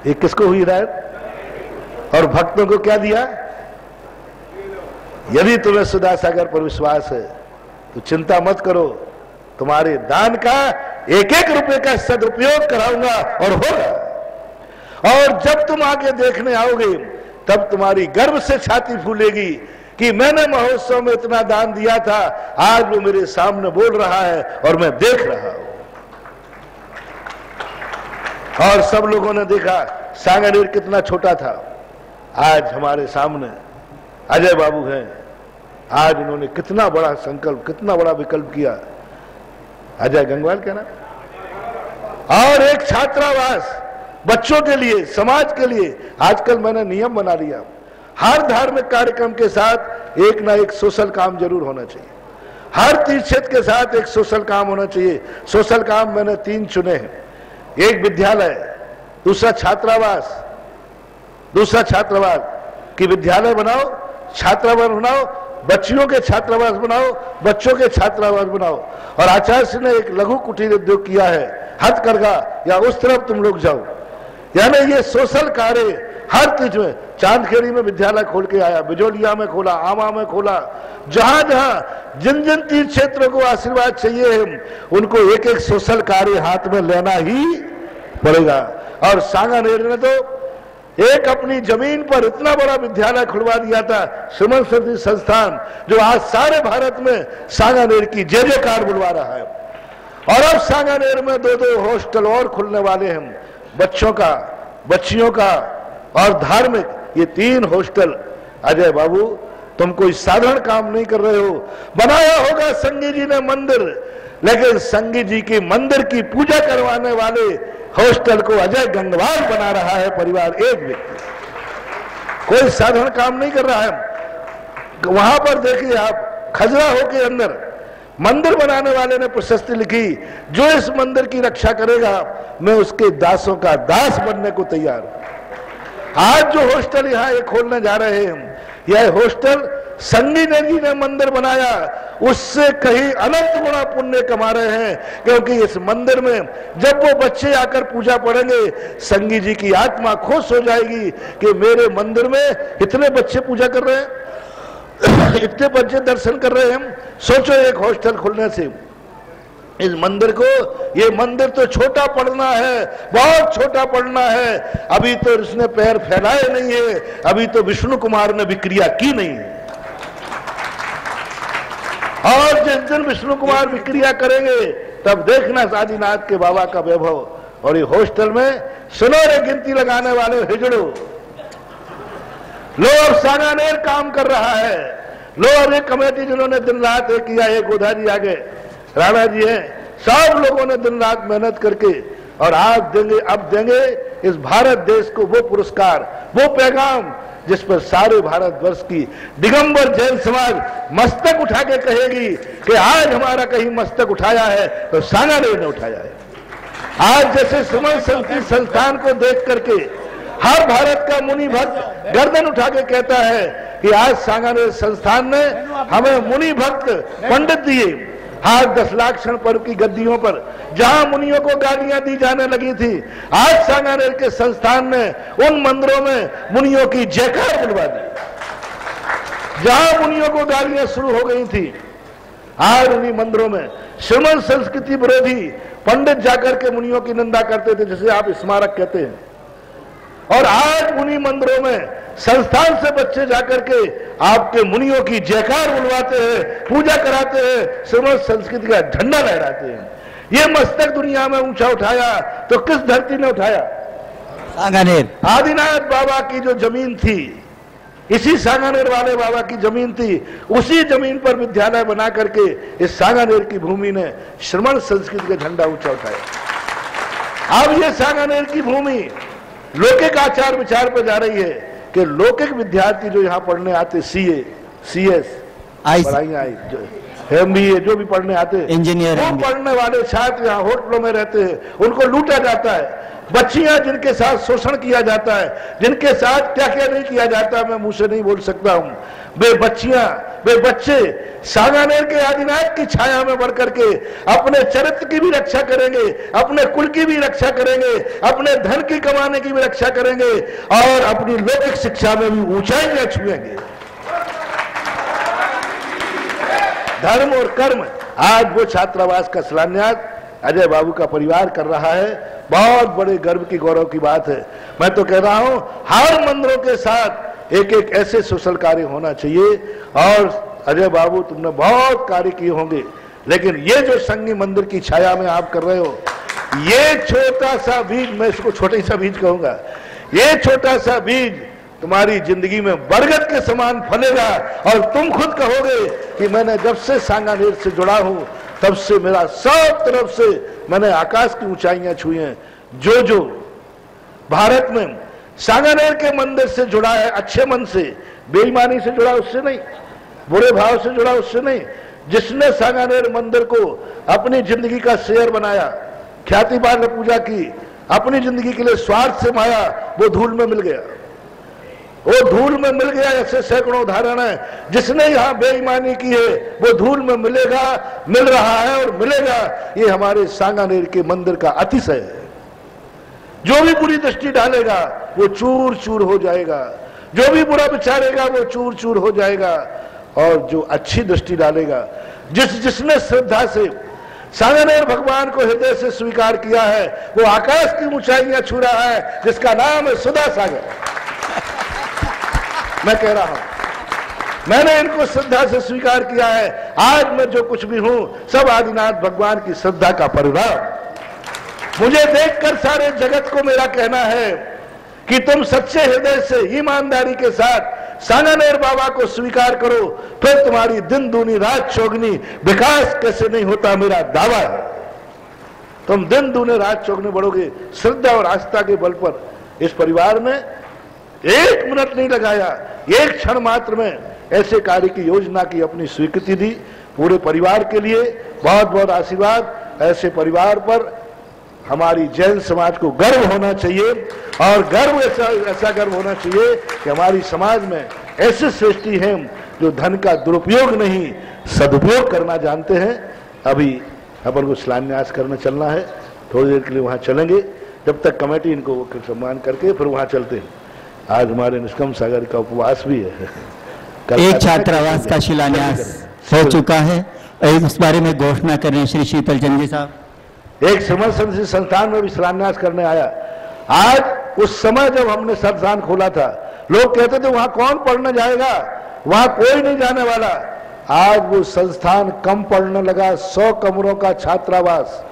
ये किसको हुई हिदायत? और भक्तों को क्या दिया? यदि तुम्हें सुधा सागर पर विश्वास है तो चिंता मत करो, तुम्हारे दान का 1-1 रुपए का सदुपयोग कराऊंगा और होगा। और जब तुम आगे देखने आओगे तब तुम्हारी गर्व से छाती फूलेगी कि मैंने महोत्सव में इतना दान दिया था, आज वो मेरे सामने बोल रहा है और मैं देख रहा हूं। और सब लोगों ने देखा सांगानेर कितना छोटा था। आज हमारे सामने अजय बाबू हैं, आज उन्होंने कितना बड़ा संकल्प, कितना बड़ा विकल्प किया। अजय गंगवाल क्या नाम? और एक छात्रावास बच्चों के लिए, समाज के लिए। आजकल मैंने नियम बना लिया, हर धार्मिक कार्यक्रम के साथ एक ना एक सोशल काम जरूर होना चाहिए। हर तीर्थ क्षेत्र के साथ एक सोशल काम होना चाहिए। सोशल काम मैंने 3 चुने हैं। एक विद्यालय, दूसरा छात्रावास, कि विद्यालय बनाओ, छात्रावास बनाओ, बच्चियों के छात्रावास बनाओ, बच्चों के छात्रावास बनाओ। और आचार्य सिंह ने एक लघु कुटीर उद्योग किया है, हथकरघा, या उस तरफ तुम लोग जाओ। यानी ये सोशल कार्य हर चीज में। चांदखेड़ी में विद्यालय खोल के आया, बिजोलिया में खोला, आमा में खोला। जहां जहां जिन जिन तीर्थ क्षेत्रों को आशीर्वाद चाहिए उनको 1-1 सोशल कार्य हाथ में लेना ही पड़ेगा। और सांगानेर ने तो एक अपनी जमीन पर इतना बड़ा विद्यालय खुलवा दिया था, श्रीमंत सरस्वती संस्थान, जो आज सारे भारत में सांगानेर की जय जयकार बुलवा रहा है। और अब सांगानेर में 2-2 हॉस्टल और खुलने वाले हैं, बच्चों का, बच्चियों का और धार्मिक। ये 3 हॉस्टल। अजय बाबू, तुम कोई साधारण काम नहीं कर रहे हो। बनाया होगा संगी जी ने मंदिर, लेकिन संगी जी के मंदिर की पूजा करवाने वाले हॉस्टल को अजय गंगवाल बना रहा है, परिवार एक व्यक्ति। कोई साधारण काम नहीं कर रहा है। वहां पर देखिए आप, खजुराहो के अंदर मंदिर बनाने वाले ने प्रशस्ति लिखी, जो इस मंदिर की रक्षा करेगा मैं उसके दासों का दास बनने को तैयार हूं। आज जो हॉस्टल यहां ये खोलने जा रहे हैं, यह हॉस्टल संगी जी ने मंदिर बनाया उससे कहीं अनंत गुना पुण्य कमा रहे हैं, क्योंकि इस मंदिर में जब वो बच्चे आकर पूजा पढ़ेंगे संगी जी की आत्मा खुश हो जाएगी कि मेरे मंदिर में इतने बच्चे पूजा कर रहे हैं, इतने बच्चे दर्शन कर रहे हैं। सोचो एक हॉस्टल खुलने से इस मंदिर को, ये मंदिर तो छोटा पड़ना है, बहुत छोटा पड़ना है। अभी तो इसने पैर फैलाए नहीं है, अभी तो विष्णु कुमार ने विक्रिया की नहीं है। और जिस दिन विष्णु कुमार विक्रिया करेंगे तब देखना आदिनाथ के बाबा का वैभव। और ये हॉस्टल में सुनो रे गिनती लगाने वाले हिजड़ो, लो अब सांगानेर काम कर रहा है। लो अब एक कमेटी जिन्होंने दिन रात एक किया, एक उधारी आगे राणा जी हैं, सब लोगों ने दिन रात मेहनत करके और आज देंगे, अब देंगे इस भारत देश को वो पुरस्कार, वो पैगाम जिस पर सारे भारतवर्ष की दिगंबर जैन समाज मस्तक उठा के कहेगी कि आज हमारा कहीं मस्तक उठाया है तो सांगानेर ने उठाया है। आज जैसे सुमन संस्थान को देख करके हर भारत का मुनि भक्त गर्दन उठा के कहता है कि आज सांगानेर संस्थान ने हमें मुनि भक्त पंडित दिए। आज 10 लाख क्षण पर्व की गद्दियों पर जहां मुनियों को गालियां दी जाने लगी थी, आज सांगानेर के संस्थान ने उन मंदिरों में मुनियों की जयकार बुलवा दी। जहां मुनियों को गालियां शुरू हो गई थी, आज उन्हीं मंदिरों में श्रीमंत संस्कृति विरोधी पंडित जाकर के मुनियों की निंदा करते थे, जिसे आप स्मारक कहते हैं। और आज उन्हीं मंदिरों में संस्थान से बच्चे जाकर के आपके मुनियों की जयकार बुलवाते हैं, पूजा कराते हैं, श्रीमंत संस्कृति का झंडा लहराते हैं। ये मस्तक दुनिया में ऊंचा उठाया तो किस धरती ने उठाया? सांगानेर। आदिनाथ बाबा की जो जमीन थी, इसी सांगानेर वाले बाबा की जमीन थी, उसी जमीन पर विद्यालय बना करके इस सांगानेर की भूमि ने श्रीमंत संस्कृति का झंडा ऊंचा उठाया। अब ये सांगानेर की भूमि लौकिक आचार विचार पर जा रही है कि लौकिक विद्यार्थी जो यहाँ पढ़ने आते, सीए, सीएस, पढ़ाई आई, एमबीए जो भी पढ़ने आते, इंजीनियर, वो पढ़ने वाले छात्र यहाँ होटलों में रहते हैं, उनको लूटा जाता है। बच्चियां जिनके साथ शोषण किया जाता है, जिनके साथ क्या क्या नहीं किया जाता मैं मुंह से नहीं बोल सकता हूं, वे बच्चियां, वे बच्चे सांगानेर के आदिनाथ की छाया में बढ़ करके अपने चरित्र की भी रक्षा करेंगे, अपने कुल की भी रक्षा करेंगे, अपने धन की कमाने की भी रक्षा करेंगे और अपनी लौकिक शिक्षा में भी ऊंचाइयां छुएंगे। धर्म और कर्म आज वो छात्रावास का शिलान्यास अजय बाबू का परिवार कर रहा है। बहुत बड़े गर्व की, गौरव की बात है। मैं तो कह रहा हूं हर मंदिरों के साथ एक एक ऐसे सोशल कार्य होना चाहिए। और अजय बाबू तुमने बहुत कार्य किए होंगे, लेकिन ये जो संगी मंदिर की छाया में आप कर रहे हो, ये छोटा सा बीज, मैं इसको छोटा सा बीज कहूंगा, ये छोटा सा बीज तुम्हारी जिंदगी में बरगद के समान फलेगा और तुम खुद कहोगे कि मैंने जब से सांगानेर से जुड़ा हूं तब से मेरा सब तरफ से मैंने आकाश की ऊंचाइयां छुई हैं। जो जो भारत में सांगानेर के मंदिर से जुड़ा है, अच्छे मन से, बेईमानी से जुड़ा उससे नहीं, बुरे भाव से जुड़ा उससे नहीं, जिसने सांगानेर मंदिर को अपनी जिंदगी का शेयर बनाया, ख्याति पाल पूजा की, अपनी जिंदगी के लिए स्वार्थ से माया, वो धूल में मिल गया, वो धूल में मिल गया। ऐसे सैकड़ों उदाहरण है। जिसने यहां बेईमानी की है वो धूल में मिलेगा, मिल रहा है और मिलेगा। ये हमारे सांगानेर के मंदिर का अतिशय है। जो भी बुरी दृष्टि डालेगा वो चूर चूर हो जाएगा, जो भी बुरा विचारेगा वो चूर चूर हो जाएगा, और जो अच्छी दृष्टि डालेगा, जिसने श्रद्धा से सांगानेर भगवान को हृदय से स्वीकार किया है, वो आकाश की ऊंचाइयां छू रहा है, जिसका नाम है सुधा सागर। मैं कह रहा हूं मैंने इनको श्रद्धा से स्वीकार किया है। आज मैं जो कुछ भी हूं सब आदिनाथ भगवान की श्रद्धा का परिणाम। मुझे देखकर सारे जगत को मेरा कहना है कि तुम सच्चे हृदय से ईमानदारी के साथ सांगानेर बाबा को स्वीकार करो, फिर तुम्हारी दिन दूनी रात चौगनी विकास कैसे नहीं होता मेरा दावा है। तुम दिन दूने रात चौगने बढ़ोगे। श्रद्धा और आस्था के बल पर इस परिवार ने एक मिनट नहीं लगाया, एक क्षण मात्र में ऐसे कार्य की योजना की अपनी स्वीकृति दी। पूरे परिवार के लिए बहुत बहुत आशीर्वाद। ऐसे परिवार पर हमारी जैन समाज को गर्व होना चाहिए, और गर्व ऐसा गर्व होना चाहिए कि हमारी समाज में ऐसे श्रेष्ठी हैं जो धन का दुरुपयोग नहीं सदुपयोग करना जानते हैं। अभी अपन को शिलान्यास करने चलना है, थोड़ी देर के लिए वहाँ चलेंगे, जब तक कमेटी इनको सम्मान करके फिर वहाँ चलते हैं। आज हमारे निष्कम सागर का उपवास भी है। एक छात्रावास का शिलान्यास हो चुका है, इस बारे में घोषणा करें श्री शीतल चंद जी साहब। एक समर संस्थान में भी शिलान्यास करने आया। आज उस समय जब हमने संस्थान खोला था, लोग कहते थे वहां कौन पढ़ने जाएगा, वहां कोई नहीं जाने वाला। आज वो संस्थान कम पढ़ने लगा। 100 कमरों का छात्रावास,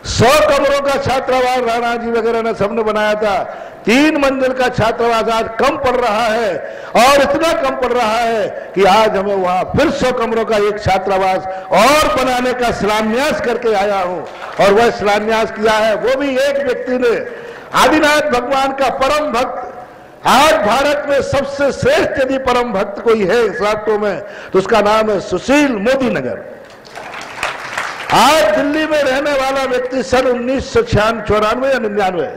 100 कमरों का छात्रावास राणा जी वगैरह ने सबने बनाया था। 3 मंजिल का छात्रावास आज कम पड़ रहा है, और इतना कम पड़ रहा है कि आज हमें वहां फिर 100 कमरों का एक छात्रावास और बनाने का शिलान्यास करके आया हूं। और वह शिलान्यास किया है वो भी एक व्यक्ति ने, आदिनाथ भगवान का परम भक्त। आज भारत में सबसे श्रेष्ठ यदि परम भक्त कोई है शास्त्रों में तो उसका नाम है सुशील मोदी नगर। आज दिल्ली में रहने वाला व्यक्ति सन 1994 या 99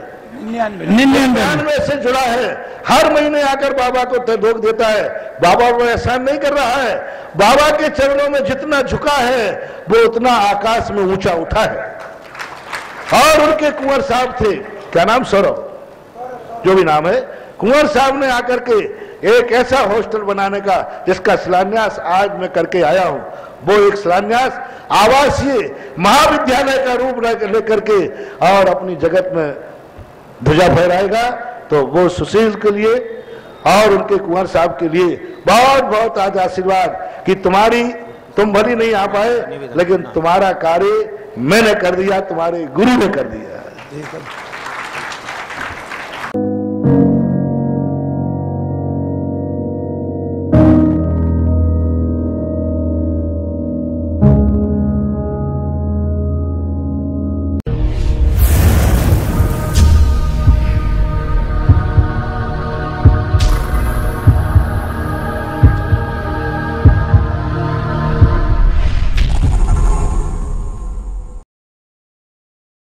से जुड़ा है। हर महीने आकर बाबा को धोख देता है। बाबा वो एहसान नहीं कर रहा है, बाबा के चरणों में जितना झुका है वो उतना आकाश में ऊंचा उठा है। और उनके कुंवर साहब थे, क्या नाम, सौरभ, जो भी नाम है, कुंवर साहब ने आकर के एक ऐसा हॉस्टल बनाने का जिसका शिलान्यास आज मैं करके आया हूं। वो एक शिलान्यास आवासीय महाविद्यालय का रूप लेकर के और अपनी जगत में ध्वजा फहराएगा। तो वो सुशील के लिए और उनके कुंवर साहब के लिए बहुत बहुत आज आशीर्वाद कि तुम भली नहीं आ पाए, लेकिन तुम्हारा कार्य मैंने कर दिया, तुम्हारे गुरु ने कर दिया।